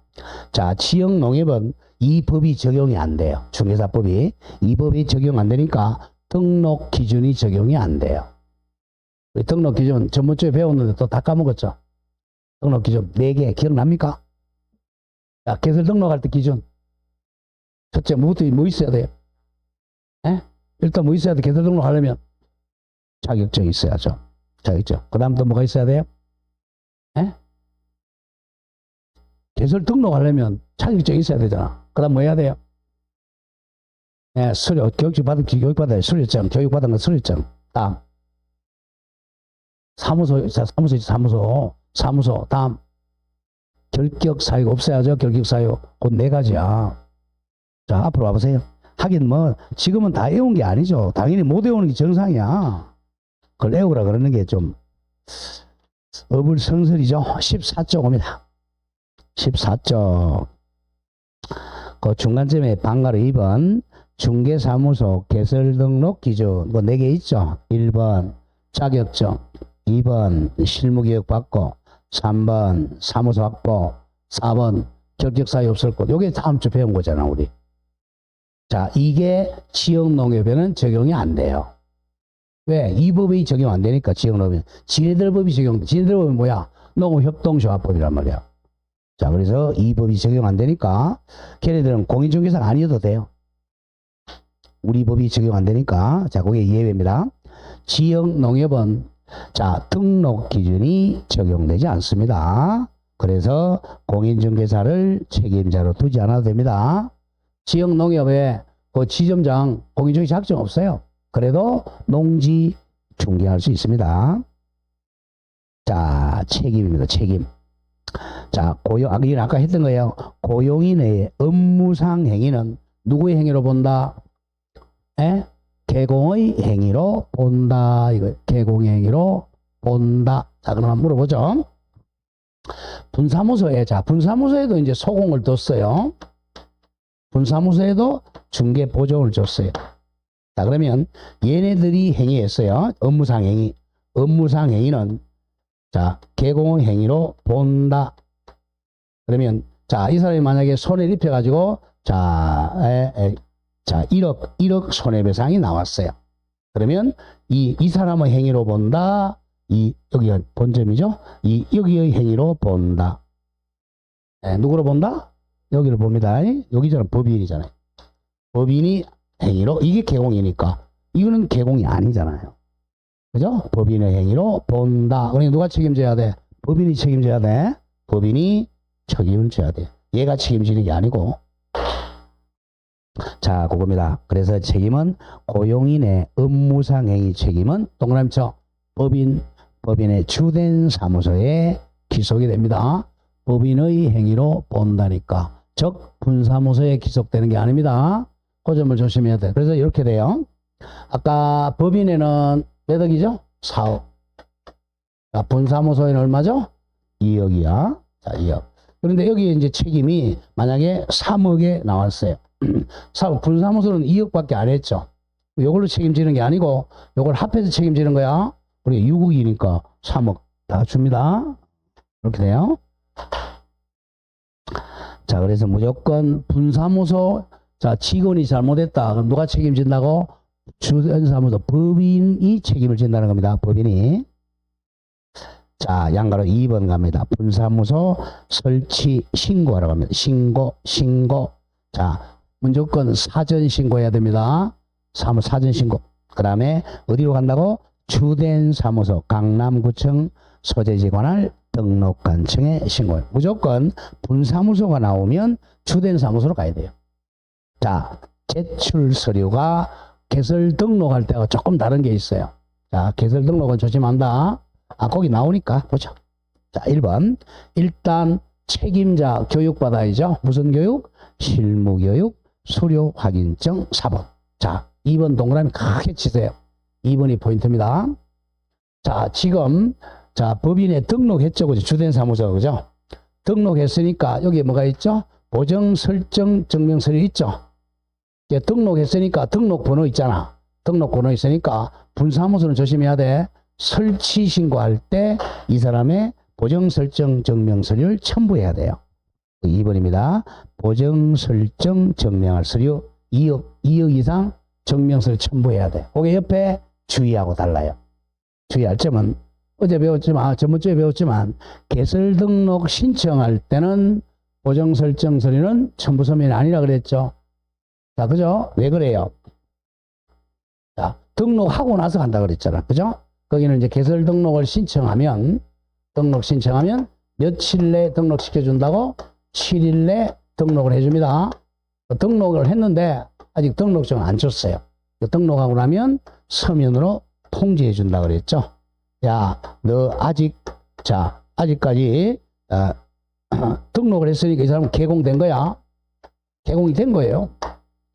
자, 지역농협은 이 법이 적용이 안 돼요. 중개사법이. 이 법이 적용 안 되니까 등록 기준이 적용이 안 돼요. 우리 등록 기준 전번주에 배웠는데 또 다 까먹었죠. 등록 기준 4개 기억납니까? 자, 개설 등록할 때 기준. 첫째, 뭐 있어야 돼요? 에? 일단 뭐 있어야 돼? 개설 등록하려면 자격증이 있어야죠. 자격증. 그 다음 또 뭐가 있어야 돼요? 에? 개설 등록하려면 자격증이 있어야 되잖아. 그 다음 뭐 해야 돼요? 예, 수료, 교육받아야 수료증, 교육받은 건 수료증. 다음. 사무소. 다음. 결격사유 없어야죠. 결격사유. 곧 4가지야. 자, 앞으로 와보세요. 하긴 뭐, 지금은 다 외운 게 아니죠. 당연히 못 외우는 게 정상이야. 그걸 외우라 그러는 게 좀, 어불성설이죠. 14쪽입니다. 14쪽. 그 중간쯤에 방가로 2번, 중개사무소 개설 등록 기준, 뭐 4개 있죠. 1번, 자격증. 2번, 실무교육 받고. 3번, 사무소 확보. 4번, 결격사유 없을 것. 요게 다음 주 배운 거잖아, 우리. 자, 이게 지역농협에는 적용이 안 돼요. 왜? 이 법이 적용 안 되니까, 지역농협은. 지네들 법이 적용돼. 지네들 법은 뭐야? 농업협동조합법이란 말이야. 자, 그래서 이 법이 적용 안 되니까, 걔네들은 공인중개사가 아니어도 돼요. 우리 법이 적용 안 되니까, 자, 그게 예외입니다. 지역농협은, 자, 등록 기준이 적용되지 않습니다. 그래서 공인중개사를 책임자로 두지 않아도 됩니다. 지역농협에 그 지점장 공인중개사 자격증 없어요. 그래도 농지 중개할 수 있습니다. 자, 책임입니다. 책임. 자, 이건 아까 했던 거예요. 고용인의 업무상 행위는 누구의 행위로 본다? 에? 개공의 행위로 본다. 이거 개공의 행위로 본다. 자, 그럼 한번 물어보죠. 분사무소에도 이제 소공을 뒀어요. 분사무소에도 중개 보조를 줬어요. 자, 그러면 얘네들이 행위했어요. 업무상 행위. 업무상 행위는 자, 개공의 행위로 본다. 그러면 자, 이 사람이 만약에 손해를 입혀가지고 자, 1억 손해배상이 나왔어요. 그러면 이 사람의 행위로 본다. 여기가 본점이죠. 여기의 행위로 본다. 네, 누구로 본다? 여기를 봅니다. 여기잖아. 법인이잖아요. 법인이 행위로, 이게 개공이니까. 이거는 개공이 아니잖아요. 그죠? 법인의 행위로 본다. 그러니까 누가 책임져야 돼? 법인이 책임져야 돼. 법인이 책임을 져야 돼. 얘가 책임지는 게 아니고. 자, 그겁니다. 그래서 책임은 고용인의 업무상 행위 책임은 동그라미 쳐. 법인의 주된 사무소에 기속이 됩니다. 법인의 행위로 본다니까. 즉 분사무소에 기속되는 게 아닙니다. 그 점을 조심해야 돼. 그래서 이렇게 돼요. 아까 법인에는 몇 억이죠? 4억. 자, 분사무소에는 얼마죠? 2억이야. 자, 2억. 그런데 여기 이제 책임이 만약에 3억에 나왔어요. 분사무소는 2억밖에 안 했죠. 이걸로 책임지는 게 아니고 이걸 합해서 책임지는 거야. 우리 6억이니까 3억 다 줍니다. 이렇게 돼요. 자, 그래서 무조건 분사무소, 자, 직원이 잘못했다. 그럼 누가 책임진다고? 주변사무소 법인이 책임을 진다는 겁니다. 법인이. 자, 양가로 2번 갑니다. 분사무소 설치 신고하러 갑니다. 신고. 자, 무조건 사전 신고해야 됩니다. 사전 신고. 그 다음에 어디로 간다고? 주된 사무소 강남구청 소재지관할 등록관청에 신고해요. 무조건 분사무소가 나오면 주된 사무소로 가야 돼요. 자, 제출 서류가 개설 등록할 때가 조금 다른 게 있어요. 자, 개설 등록은 조심한다. 거기 나오니까 보죠. 자, 1번. 일단 책임자 교육받아야죠. 무슨 교육? 실무교육, 수료 확인증 4번. 자, 2번 동그라미 크게 치세요. 2번이 포인트입니다. 자, 지금 자, 법인에 등록했죠. 그죠? 주된 사무소. 그죠? 등록했으니까 여기 뭐가 있죠? 보정 설정 증명서류 있죠? 등록했으니까 등록번호 있잖아. 등록번호 있으니까 분사무소는 조심해야 돼. 설치 신고할 때 이 사람의 보정 설정 증명서류를 첨부해야 돼요. 2번입니다. 보정 설정 증명할 서류 2억 이상 증명서류 첨부해야 돼. 그게 옆에 주의하고 달라요. 주의할 점은 어제 배웠지만 저번주에 배웠지만 개설 등록 신청할 때는 보정 설정 서류는 첨부 서면이 아니라 그랬죠. 자, 그죠? 왜 그래요? 자, 등록하고 나서 간다 그랬잖아. 그죠? 거기는 이제 개설 등록을 신청하면 며칠 내 등록시켜준다고 7일 내 등록을 해줍니다. 등록을 했는데 아직 등록증을 안 줬어요. 등록하고 나면 서면으로 통지해 준다 그랬죠. 야, 너 아직까지 등록을 했으니까 이 사람은 개공된 거야. 개공이 된 거예요.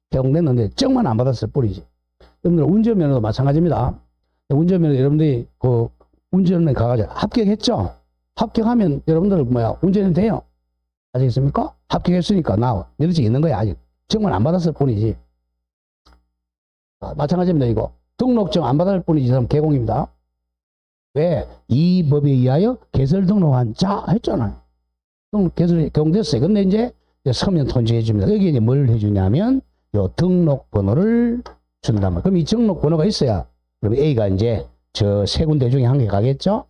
개공됐는데 증만 안 받았을 뿐이지. 여러분들 운전면허도 마찬가지입니다. 운전면허 여러분들이 그 운전에 가가지고 합격했죠? 합격하면 여러분들 운전은 돼요. 아시겠습니까? 합격했으니까 나 면허증 있는 거야. 아직 증만 안 받았을 뿐이지. 마찬가지입니다. 이거 등록증 안 받을 뿐이지 이 사람 개공입니다. 왜? 이 법에 의하여 개설 등록한 자 했잖아요. 개설 개공됐어요. 근데 이제 서면 통지해 줍니다. 여기 이제 뭘 해주냐면 요 등록번호를 준단 말이에요. 그럼 이 등록번호가 있어야 그럼 A가 이제 저 세 군데 중에 한 개 가겠죠?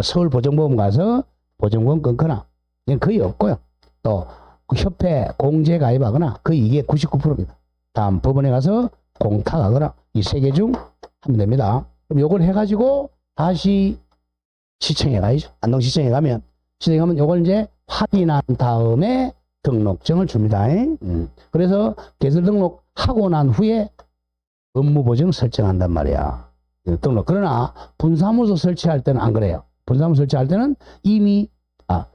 서울보정보험 가서 보정보험 끊거나 이건 거의 없고요. 또 그 협회 공제 가입하거나 거의 이게 99%입니다. 다음 법원에 가서 공탁하거나 이 세 개 중 하면 됩니다. 그럼 요걸 해가지고 다시 시청에 가야죠. 안동시청에 가면 요걸 이제 확인한 다음에 등록증을 줍니다. 그래서 개설 등록하고 난 후에 업무보정 설정한단 말이야. 등록. 그러나 분사무소 설치할 때는 안 그래요. 분사무소 설치할 때는 이미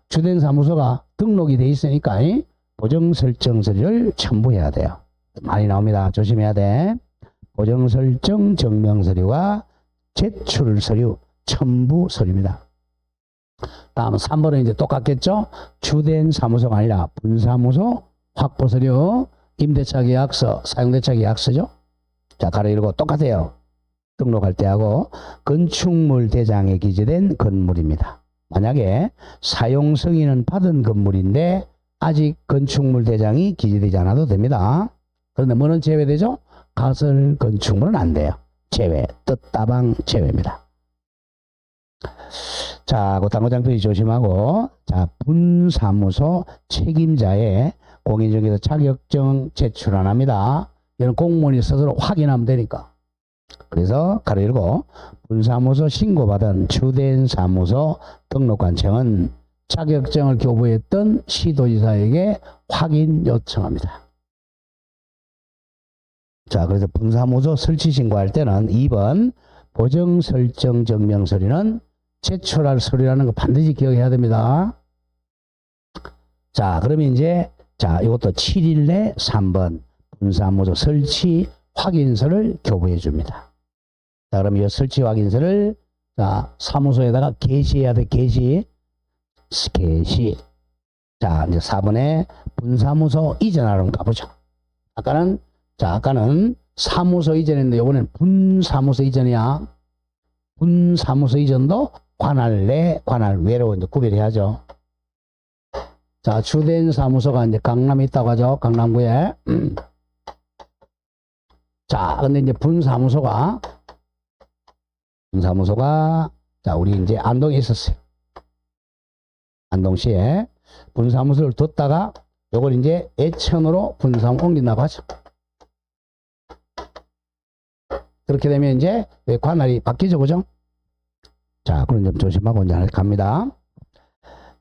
주된 사무소가 등록이 돼 있으니까 보정 설정 서류를 첨부해야 돼요. 많이 나옵니다. 조심해야 돼. 보정 설정 증명 서류와 제출 서류 첨부 서류입니다. 다음 3번은 이제 똑같겠죠? 주된 사무소가 아니라 분사무소 확보 서류, 임대차 계약서, 사용대차 계약서죠? 자, 가로 읽고 똑같아요. 등록할 때하고 건축물 대장에 기재된 건물입니다. 만약에 사용 승인은 받은 건물인데 아직 건축물 대장이 기재되지 않아도 됩니다. 그런데 뭐는 제외되죠? 가설 건축물은 안 돼요. 제외, 뜻다방 제외입니다. 자, 그 당구장표시 조심하고, 자, 분사무소 책임자의 공인중개사 자격증 제출 안 합니다. 이런 공무원이 스스로 확인하면 되니까. 그래서 가로 열고 분사무소 신고받은 주된 사무소 등록관청은 자격증을 교부했던 시도지사에게 확인 요청합니다. 자, 그래서 분사무소 설치 신고할 때는 2번 보정 설정 증명 서류는 제출할 서류라는 거 반드시 기억해야 됩니다. 자, 그러면 이제 이것도 7일 내 3번 분사무소 설치 확인서를 교부해 줍니다. 자, 그럼 이 설치 확인서를 사무소에다가 게시해야 돼. 게시. 자, 이제 4번에 분사무소 이전하러 가보죠. 아까는 사무소 이전인데 이번엔 분사무소 이전이야. 분사무소 이전도 관할 내, 관할 외로 이제 구별해야죠. 자, 주된 사무소가 이제 강남에 있다고 하죠. 강남구에. 자, 근데 이제 분사무소가 자, 우리 이제 안동에 있었어요. 안동시에 분사무소를 뒀다가 요걸 이제 애천으로 분사무 옮긴다고 하죠. 그렇게 되면 이제 관할이 바뀌죠, 그죠? 자, 그런 점 조심하고 이제 갑니다.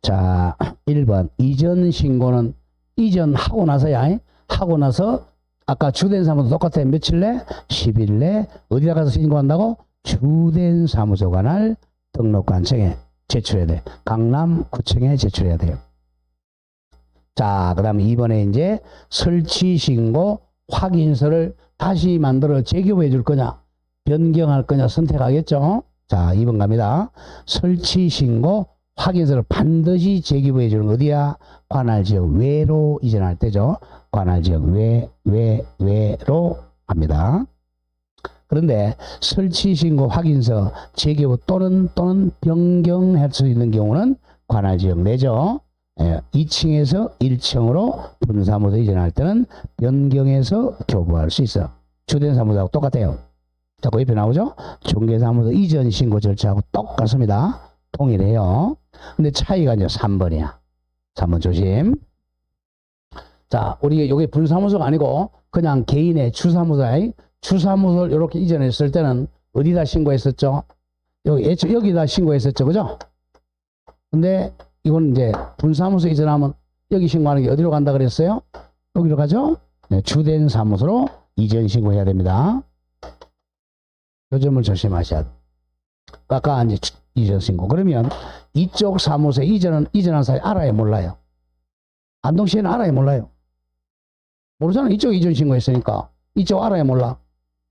자, 1번. 이전 신고는 이전하고 나서야, 하고 나서 아까 주된 사무소 똑같아. 며칠 내? 10일 내 어디다 가서 신고한다고? 주된 사무소 관할 등록관청에 제출해야 돼. 강남구청에 제출해야 돼요. 자, 그 다음에 이번에 이제 설치 신고 확인서를 다시 만들어 재교부해 줄 거냐, 변경할 거냐 선택하겠죠. 자, 2번 갑니다. 설치 신고 확인서를 반드시 재교부해 주는 어디야? 관할지역 외로 이전할 때죠. 관할지역 외로 합니다. 그런데 설치 신고 확인서 재교부 또는 변경할 수 있는 경우는 관할지역 내죠. 2층에서 1층으로 분사무소 이전할 때는 변경해서 교부할 수 있어. 주된 사무소하고 똑같아요. 자, 그 옆에 나오죠? 중개사무소 이전 신고 절차하고 똑같습니다. 동일해요. 근데 차이가 이제 3번이야. 3번 조심. 자, 우리 여기 분사무소가 아니고 그냥 개인의 주사무소에 주사무소를 이렇게 이전했을 때는 어디다 신고했었죠? 여기다 신고했었죠, 그죠? 근데 이건 이제 분사무소 이전하면 여기 신고하는 게 어디로 간다 그랬어요? 여기로 가죠? 네, 주된 사무소로 이전 신고해야 됩니다. 이 점을 조심하셔야 돼요. 아까 이제 이전 신고. 그러면 이쪽 사무소에 이전한 사람이 알아요, 몰라요? 안동시에는 알아요, 몰라요? 모르잖아요. 이쪽 이전 신고했으니까. 이쪽 알아요, 몰라?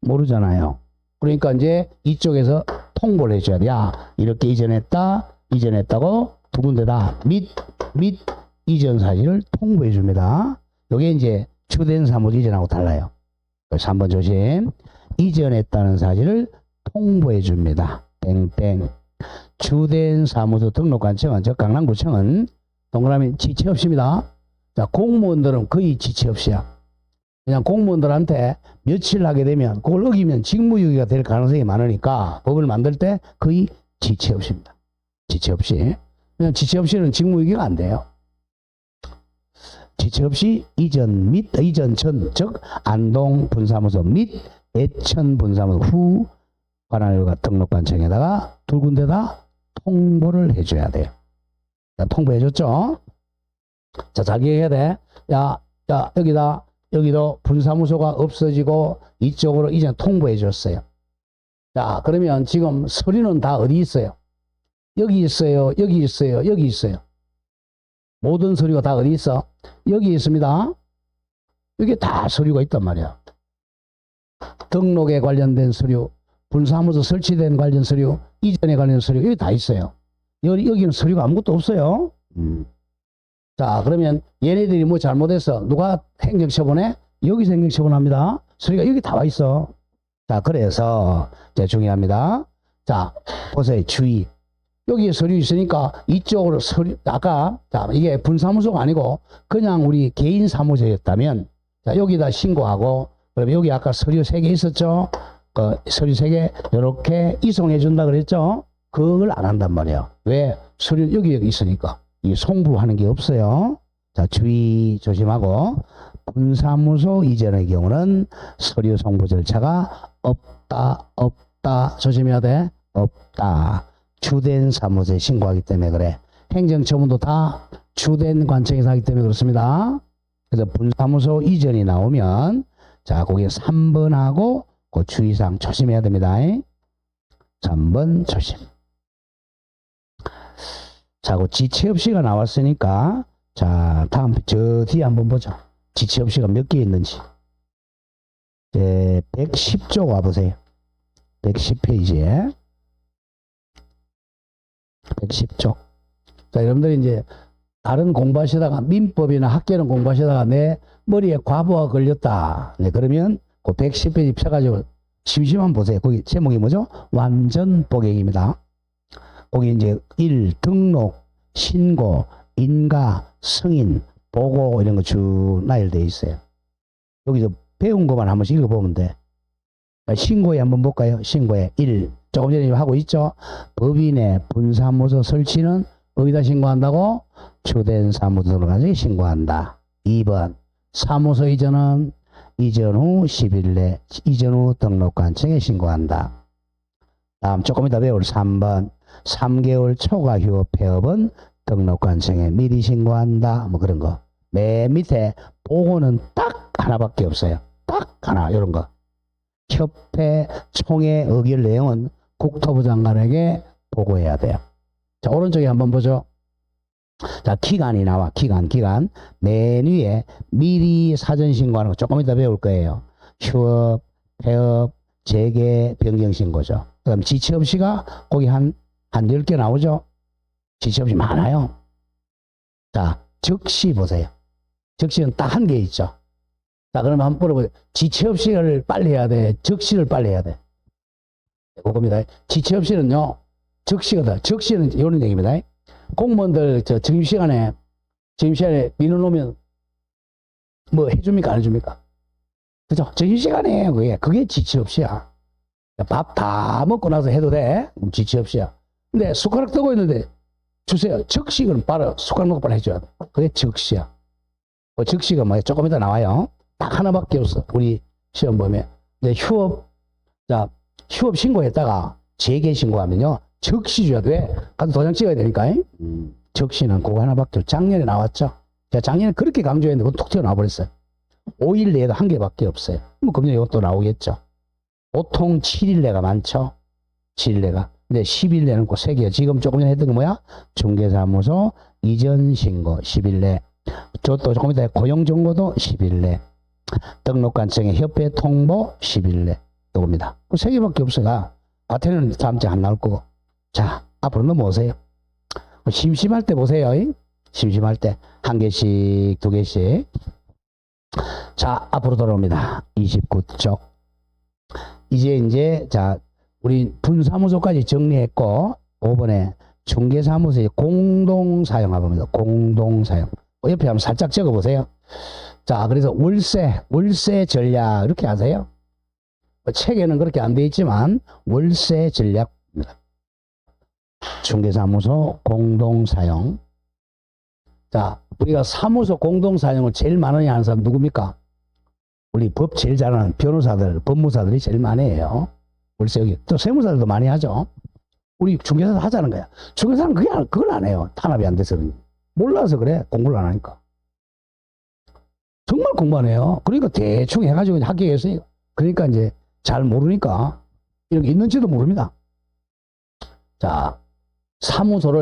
모르잖아요. 그러니까 이제 이쪽에서 통보를 해줘야 돼. 야, 이렇게 이전했다고 두 군데다 및 이전 사실을 통보해 줍니다. 이게 이제 주된 사무소 이전하고 달라요. 그래서 3번 조심. 이전했다는 사실을 통보해 줍니다. 땡땡. 주된 사무소 등록관청은, 즉 강남구청은 동그라미 지체 없습니다. 자, 공무원들은 거의 지체 없이야. 그냥 공무원들한테 며칠 하게 되면 그걸 어기면 직무유기가 될 가능성이 많으니까 법을 만들 때 거의 지체 없습니다. 지체 없이. 그냥 지체 없이는 직무유기가 안 돼요. 지체 없이 이전 전, 즉 안동 분사무소 및 애천 분사무소 후 관할과 등록관청에다가 두 군데다 통보를 해줘야 돼요. 자, 통보해줬죠? 자, 잘 기억해야 돼. 야, 여기도 분사무소가 없어지고 이쪽으로 이제 통보해줬어요. 자, 그러면 지금 서류는 다 어디 있어요? 여기 있어요. 여기 있어요. 여기 있어요. 모든 서류가 다 어디 있어? 여기 있습니다. 여기 다 서류가 있단 말이야. 등록에 관련된 서류, 분사무소 설치된 관련 서류, 이전에 관련 서류, 여기 다 있어요. 여기는 서류가 아무것도 없어요. 자, 그러면 얘네들이 뭐 잘못해서 누가 행정처분해? 여기서 행정처분합니다. 서류가 여기 다 와 있어. 자, 그래서 이제 중요합니다. 자, 보세요. 주의. 여기에 서류 있으니까 이쪽으로 서류, 아까, 자, 이게 분사무소가 아니고 그냥 우리 개인 사무소였다면, 자, 여기다 신고하고, 그러면 여기 아까 서류 3개 있었죠? 서류 3개, 이렇게 이송해 준다 그랬죠? 그걸 안 한단 말이에요. 왜? 서류 여기 있으니까. 이 송부하는 게 없어요. 자, 주의 조심하고, 분사무소 이전의 경우는 서류 송부 절차가 없다. 조심해야 돼. 없다. 주된 사무소에 신고하기 때문에 그래. 행정처분도 다 주된 관청에서 하기 때문에 그렇습니다. 그래서 분사무소 이전이 나오면, 자, 거기에 3번하고 그 주의사항 조심해야 됩니다. 3번 조심. 자, 그 지체 없이가 나왔으니까, 자, 다음 저 뒤에 한번 보죠. 지체 없이가 몇 개 있는지. 110쪽 와보세요. 110페이지에 110쪽. 자, 여러분들이 이제 다른 공부하시다가 민법이나 학계는 공부하시다가 내 머리에 과부하 걸렸다. 네, 그러면 그 110페이지 펴가지고 심심한 보세요. 거기 제목이 뭐죠? 완전 복용입니다. 거기 이제 1. 등록, 신고, 인가, 승인, 보고 이런 거 쭉 나열되어 있어요. 여기서 배운 것만 한 번씩 읽어보면 돼. 신고에 한번 볼까요? 신고에 1. 조금 전에 하고 있죠. 법인의 분사무소 설치는 어디다 신고한다고? 주된 사무소 등록관청에 신고한다. 2번. 사무소 이전은 이전 후 10일 내 이전 후 등록관청에 신고한다. 다음 조금 이따 배울 3번 3개월 초과 휴업 폐업은 등록관청에 미리 신고한다. 뭐 그런 거. 맨 밑에 보고는 딱 하나밖에 없어요. 딱 하나 이런 거. 협회 총회 의결 내용은 국토부 장관에게 보고해야 돼요. 자, 오른쪽에 한번 보죠. 자, 기간이 나와. 기간. 맨 위에 미리 사전 신고하는 거 조금 이따 배울 거예요. 휴업, 폐업, 재개, 변경 신고죠. 그럼 지체없이가 거기 한 10개 나오죠. 지체없이 많아요. 자, 적시 보세요. 적시는 딱 한 개 있죠. 자, 그러면 한번 물어보세요. 지체없이를 빨리 해야 돼? 적시를 빨리 해야 돼? 그겁니다. 지체없이는요, 적시거든. 적시는 이런 얘기입니다. 공무원들 점심시간에 민원오면 뭐 해줍니까? 안 해줍니까? 그죠? 점심시간에 그게 지체없이야. 밥 다 먹고 나서 해도 돼? 지체없이야. 근데 숟가락 뜨고 있는데 주세요. 적시는 바로 숟가락 먹고 빨리 해줘야 돼. 그게 적시야. 적시가 뭐야? 조금 이따 나와요. 딱 하나밖에 없어. 우리 시험 보면. 이제 휴업 신고했다가 재개 신고하면요. 적시 줘야 돼. 가서 도장 찍어야 되니까. 적시는 그거 하나밖에 없어. 작년에 나왔죠. 제가 작년에 그렇게 강조했는데 그건 톡 튀어나와 버렸어요. 5일 내에도 한 개밖에 없어요. 뭐 금년 이것도 나오겠죠. 보통 7일 내가 많죠. 7일 내가. 근데 10일 내는 꼭 3개요. 지금 조금 전에 했던 거 뭐야? 중개사무소 이전 신고 10일 내. 또 조금 이따 고용정보도 10일 내. 등록관청에 협회 통보 10일 내. 이겁니다. 그 3개밖에 없어요. 과태료는 다음 주에 안 나올 거고. 자, 앞으로 넘어오세요. 심심할 때 보세요. 심심할 때. 1개씩, 2개씩. 자, 앞으로 돌아옵니다. 29쪽. 이제, 자, 우리 분사무소까지 정리했고, 5번에 중개사무소의 공동사용 봅니다. 공동사용. 옆에 한번 살짝 적어보세요. 자, 그래서 월세 전략, 이렇게 하세요. 책에는 그렇게 안 돼 있지만, 월세 전략입니다. 중개사무소 공동사용. 자, 우리가 사무소 공동사용을 제일 많이 하는 사람 누굽니까? 우리 법 제일 잘하는 변호사들, 법무사들이 제일 많이 해요. 월세 여기. 또 세무사들도 많이 하죠. 우리 중개사도 하자는 거야. 중개사는 그걸 안 해요. 탄압이 안 돼서. 몰라서 그래. 공부를 안 하니까. 정말 공부 안 해요. 그러니까 대충 해가지고 합격했어요. 그러니까 이제 잘 모르니까 이렇게 있는지도 모릅니다. 자, 사무소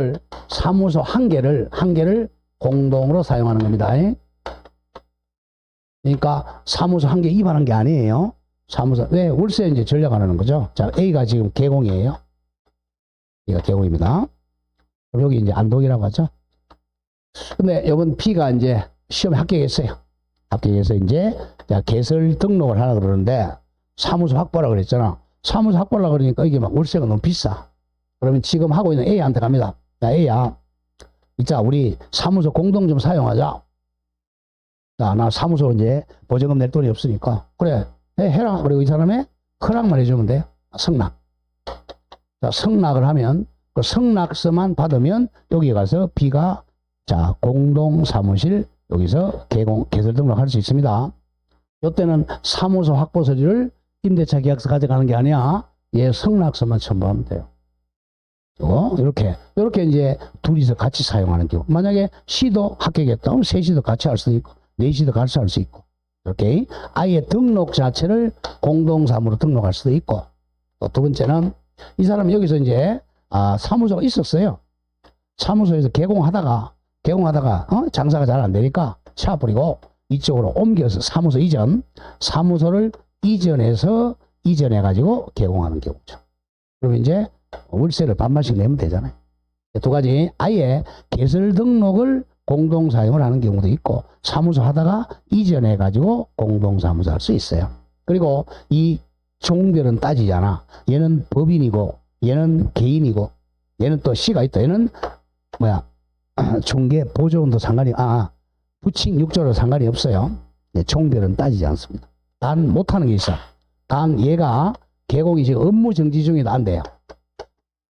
한 개를 공동으로 사용하는 겁니다. 그러니까 사무소 한 개 입안한 게 아니에요. 왜? 월세 이제 전략하는 거죠. 자, A가 지금 개공이에요. A가 개공입니다. 그럼 여기 이제 안동이라고 하죠. 근데 이번 B가 이제 시험에 합격했어요. 합격해서 이제 개설 등록을 하라 그러는데 사무소 확보라 그랬잖아. 사무소 확보라 그러니까 이게 막 월세가 너무 비싸. 그러면 지금 하고 있는 A한테 갑니다. 야, A야. 자, 우리 사무소 공동 좀 사용하자. 자, 나 사무소 이제 보증금 낼 돈이 없으니까. 그래, 해라. 그리고 이 사람의 허락만 해주면 돼요. 승낙. 자, 승낙을 하면, 그 승낙서만 받으면 여기 가서 B가, 자, 공동 사무실, 여기서 개설 등록할 수 있습니다. 이때는 사무소 확보 서류를 임대차 계약서 가져가는 게 아니야. 얘 승낙서만 첨부하면 돼요. 이렇게 이제 둘이서 같이 사용하는 경우. 만약에 C도 합격했다. 그럼 셋이도 같이 할 수도 있고, 넷이도 같이 할 수 있고. 이렇게 아예 등록 자체를 공동사무로 등록할 수도 있고. 또 두 번째는 이 사람 여기서 이제, 사무소가 있었어요. 사무소에서 개공하다가, 장사가 잘 안 되니까 차버리고 이쪽으로 옮겨서 사무소를 이전해가지고 개공하는 경우죠. 그러면 이제 월세를 반반씩 내면 되잖아요. 두 가지, 아예 개설 등록을 공동 사용을 하는 경우도 있고, 사무소 하다가 이전해가지고 공동 사무소 할 수 있어요. 그리고 이 종별은 따지잖아. 얘는 법인이고, 얘는 개인이고, 얘는 또 C가 있다. 얘는 중개 보조원도 상관이, 부칭 6조로 상관이 없어요. 종별은 따지지 않습니다. 단 못하는 게 있어. 단 얘가 개공이 지금 업무 정지 중에도 안 돼요.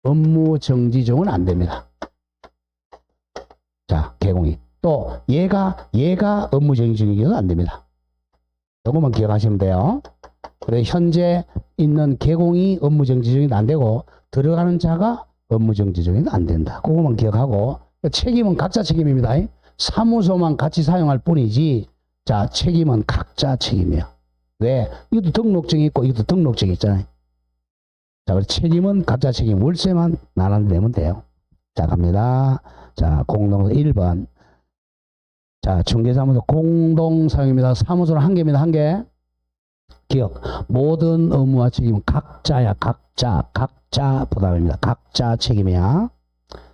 업무 정지 중은 안 됩니다. 자, 개공이. 또 얘가 업무 정지 중이기도 안 됩니다. 요것만 기억하시면 돼요. 그래 현재 있는 개공이 업무정지 중에도 안 되고 들어가는 자가 업무정지 중에도 안 된다. 그것만 기억하고 책임은 각자 책임입니다. 사무소만 같이 사용할 뿐이지 자 책임은 각자 책임이에요. 왜? 이것도 등록증이 있고 이것도 등록증이 있잖아요. 자, 그래서 책임은 각자 책임. 월세만 나눠 내면 돼요. 자, 갑니다. 자, 공동 1번. 자, 중개사무소 공동사용입니다. 사무소는 한 개입니다. 한 개. 기억. 모든 업무와 책임은 각자야. 각자 부담입니다. 각자 책임이야.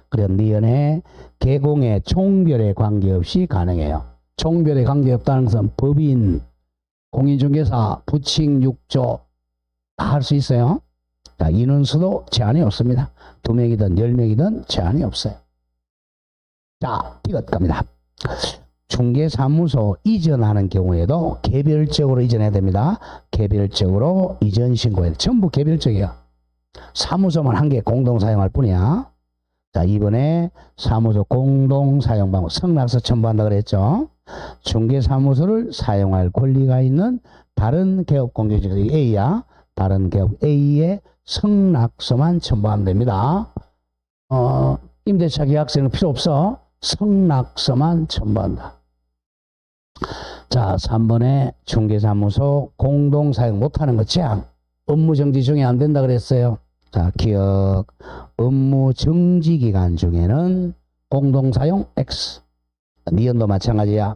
그래서 니은의 개공의 종별에 관계없이 가능해요. 종별에 관계없다는 것은 법인, 공인중개사, 부칙 6조 다 할 수 있어요. 자, 인원수도 제한이 없습니다. 2명이든 10명이든 제한이 없어요. 자, 이것 갑니다. 중개사무소 이전하는 경우에도 개별적으로 이전해야 됩니다. 개별적으로 이전 신고해야 돼. 전부 개별적이야. 사무소만 한 개 공동 사용할 뿐이야. 자, 이번에 사무소 공동 사용 방법 성낙서 첨부한다 그랬죠. 중개사무소를 사용할 권리가 있는 다른 개업공개직 A야. 다른 개업 A의 성낙서만 첨부하면 됩니다. 임대차 계약서는 필요 없어. 성낙서만 첨부한다. 자, 3번에 중개사무소 공동 사용 못하는 것 제한. 업무 정지 중에 안 된다 그랬어요. 자, 기억. 업무 정지 기간 중에는 공동 사용 X. 니은도 마찬가지야.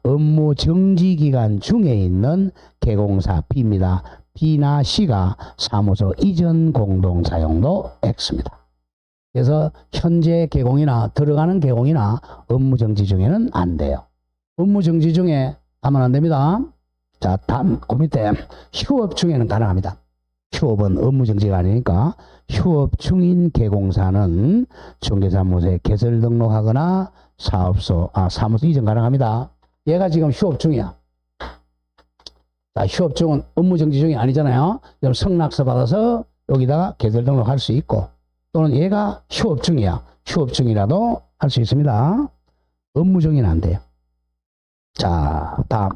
업무 정지 기간 중에 있는 개공사 B입니다. B나 C가 사무소 이전 공동 사용도 X입니다. 그래서 현재 개공이나 들어가는 개공이나 업무 정지 중에는 안 돼요. 업무 정지 중에 하면 안 됩니다. 자, 그 밑에 휴업 중에는 가능합니다. 휴업은 업무 정지가 아니니까 휴업 중인 개공사는 중개사무소에 개설 등록하거나 사무소 이전 가능합니다. 얘가 지금 휴업 중이야. 자, 휴업 중은 업무 정지 중이 아니잖아요. 그럼 성낙서 받아서 여기다가 개설 등록할 수 있고 또는 얘가 휴업 중이야. 휴업 중이라도 할 수 있습니다. 업무 중에는 안 돼요. 자, 다음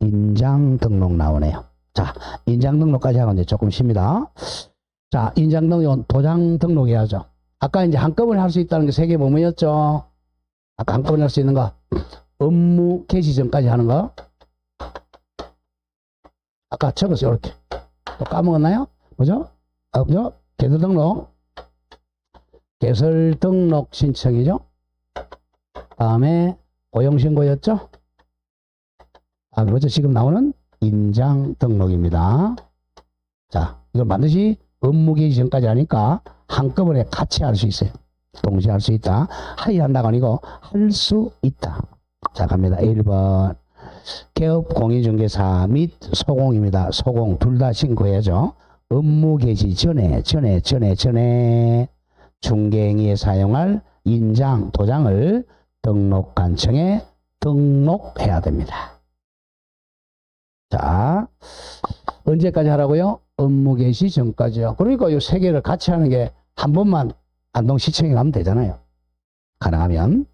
인장 등록 나오네요. 자, 인장 등록까지 하고 이제 조금 쉽니다. 자, 인장 등록은 도장 등록해야죠. 아까 이제 한꺼번에 할 수 있다는 게 3개 뭐였죠? 아까 한꺼번에 할 수 있는 거 업무 개시 전까지 하는 거. 아까 적었어요. 이렇게. 또 까먹었나요? 뭐죠? 그죠? 개설 등록. 개설 등록 신청이죠. 다음에 고용신고였죠. 뭐죠? 지금 나오는 인장 등록입니다. 자, 이걸 반드시 업무 개시 전까지 하니까 한꺼번에 같이 할 수 있어요. 동시에 할 수 있다. 한다가 아니고 할 수 있다. 자, 갑니다. 1번. 개업 공인중개사 및 소공입니다. 소공 둘 다 신고해야죠. 업무 개시 전에 중개행위에 사용할 인장, 도장을 등록관청에 등록해야 됩니다. 자, 언제까지 하라고요? 업무 개시 전까지요. 그러니까 이 3개를 같이 하는 게 한 번만 안동시청에 가면 되잖아요. 가능하면.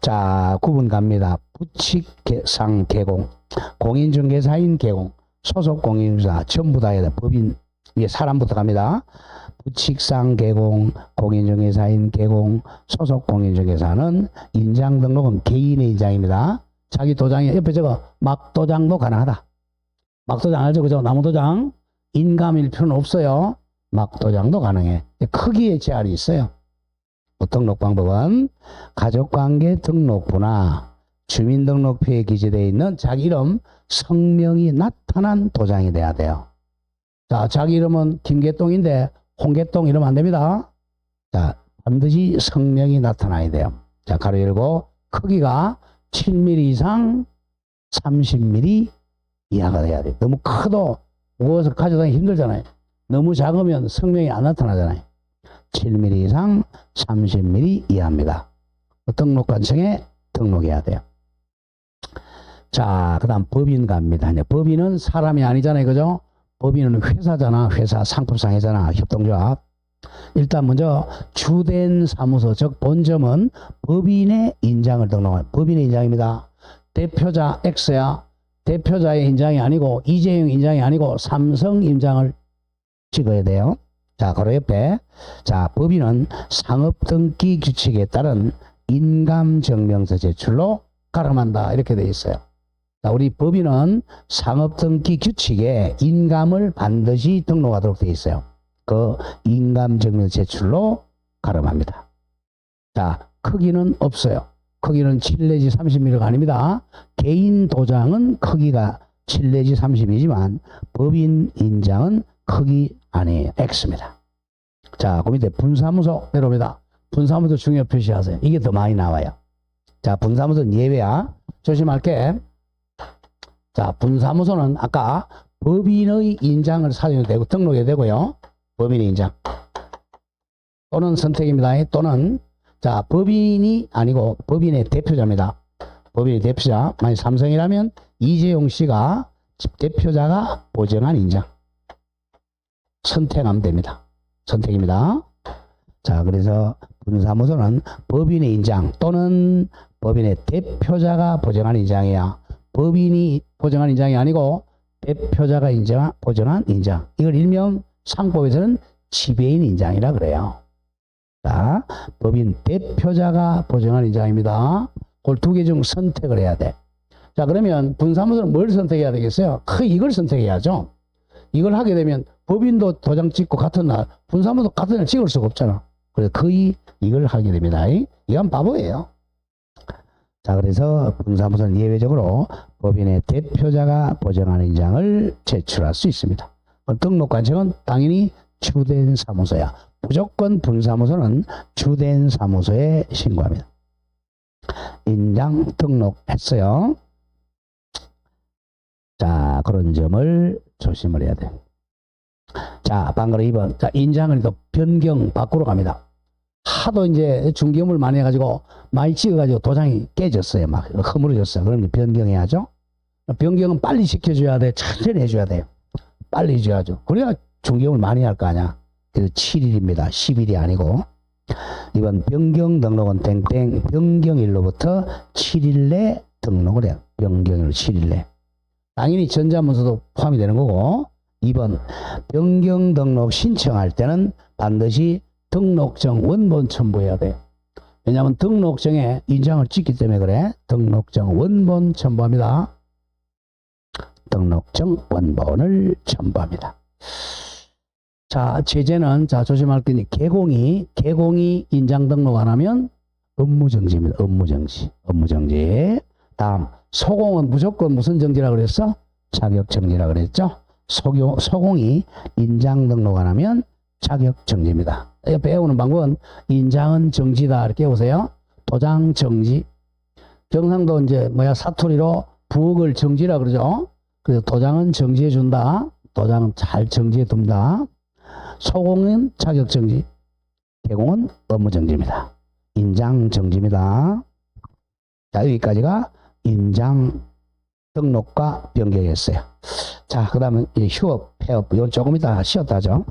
자, 9번 갑니다. 부칙상 개공, 공인중개사인 개공, 소속 공인중개사 전부 다 해야 돼. 법인 위에 사람부터 갑니다. 부칙상 개공, 공인중개사인 개공, 소속 공인중개사는 인장 등록은 개인의 인장입니다. 자기 도장에 옆에 저거 막도장도 가능하다. 막도장 알죠? 그죠? 나무도장. 인감일 필요는 없어요. 막도장도 가능해. 크기에 제한이 있어요. 등록 방법은 가족관계 등록부나 주민등록표에 기재되어 있는 자기 이름, 성명이 나타난 도장이 돼야 돼요. 자, 자기 이름은 김개똥인데 홍개똥 이러면 안 됩니다. 자, 반드시 성명이 나타나야 돼요. 자, 가로 열고 크기가 7mm 이상 30mm 이하가 돼야 돼요. 너무 커도 무거워서 가져다니기 힘들잖아요. 너무 작으면 성명이 안 나타나잖아요. 7mm 이상 30mm 이하입니다. 등록관청에 등록해야 돼요. 자, 그 다음 법인 갑니다. 법인은 사람이 아니잖아요. 그죠? 법인은 회사잖아. 회사 상품상이잖아. 협동조합. 일단 먼저 주된 사무소, 즉 본점은 법인의 인장을 등록하는 법인의 인장입니다. 대표자 X야. 대표자의 인장이 아니고 이재용 인장이 아니고 삼성 인장을 찍어야 돼요. 자, 바로 옆에 자, 법인은 상업등기 규칙에 따른 인감증명서 제출로 가름한다 이렇게 되어 있어요. 자, 우리 법인은 상업등기 규칙에 인감을 반드시 등록하도록 되어 있어요. 그 인감증명 제출로 가름합니다. 자, 크기는 없어요. 크기는 7 내지 30mm가 아닙니다. 개인 도장은 크기가 7 내지 30이지만 법인 인장은 크기 아니에요. X입니다. 자, 그 밑에 분사무소 내려옵니다. 분사무소 중요 표시하세요. 이게 더 많이 나와요. 자, 분사무소는 예외야. 조심할게. 자, 분사무소는 아까 법인의 인장을 사용해도 되고 등록해도 되고요. 법인의 인장. 또는 선택입니다. 또는 자, 법인이 아니고 법인의 대표자입니다. 법인의 대표자. 만약 삼성이라면 이재용 씨가 대표자가 보증한 인장. 선택하면 됩니다. 선택입니다. 자, 그래서 분사무소는 법인의 인장 또는 법인의 대표자가 보증한 인장이야. 법인이 보증한 인장이 아니고 대표자가 보증한 인장. 이걸 일명 상법에서는 지배인 인장이라 그래요. 자, 법인 대표자가 보증한 인장입니다. 그 두 개 중 선택을 해야 돼. 자, 그러면 분사무소는 뭘 선택해야 되겠어요? 이걸 선택해야죠. 이걸 하게 되면 법인도 도장 찍고 같은 날, 분사무소 같은 날 찍을 수가 없잖아. 그래서 거의 이걸 하게 됩니다. 이건 바보예요. 자, 그래서 분사무소는 예외적으로 법인의 대표자가 보증한 인장을 제출할 수 있습니다. 등록관청은 당연히 주된 사무소야. 무조건 분사무소는 주된 사무소에 신고합니다. 인장 등록했어요. 자, 그런 점을 조심을 해야 돼. 자, 방금 2번. 자, 인장을 또 변경 바꾸러 갑니다. 하도 이제 중개업을 많이 해가지고 많이 찍어가지고 도장이 깨졌어요. 막 허물어졌어요. 그러면 변경해야죠. 변경은 빨리 시켜줘야 돼. 천천히 해줘야 돼요. 빨리 해줘야죠. 그래야 중개업을 많이 할 거 아니야. 그래서 7일입니다. 10일이 아니고. 이번 변경 등록은 땡땡 변경일로부터 7일 내 등록을 해요. 변경일 7일 내. 당연히 전자문서도 포함이 되는 거고. 2번 변경 등록 신청할 때는 반드시 등록증 원본 첨부해야 돼요. 왜냐하면 등록증에 인장을 찍기 때문에 그래. 등록증 원본 첨부합니다. 등록증 원본을 첨부합니다. 자, 제재는 자 조심할 게 개공이 인장 등록 안 하면 업무정지입니다. 업무정지. 다음 소공은 무조건 무슨 정지라 그랬어? 자격정지라 그랬죠? 소공이 인장 등록 안 하면 자격정지입니다. 배우는 방법은 인장은 정지다 이렇게 보세요. 도장 정지. 경상도 이제 사투리로 부엌을 정지라 그러죠. 그래서 도장은 정지해 준다. 도장은 잘 정지해 둡니다. 소공은 자격정지, 개공은 업무정지입니다. 인장정지입니다. 자, 여기까지가 인장 등록과 변경이었어요. 자, 그 다음은 휴업, 폐업, 이건 조금 이따 쉬었다 하죠.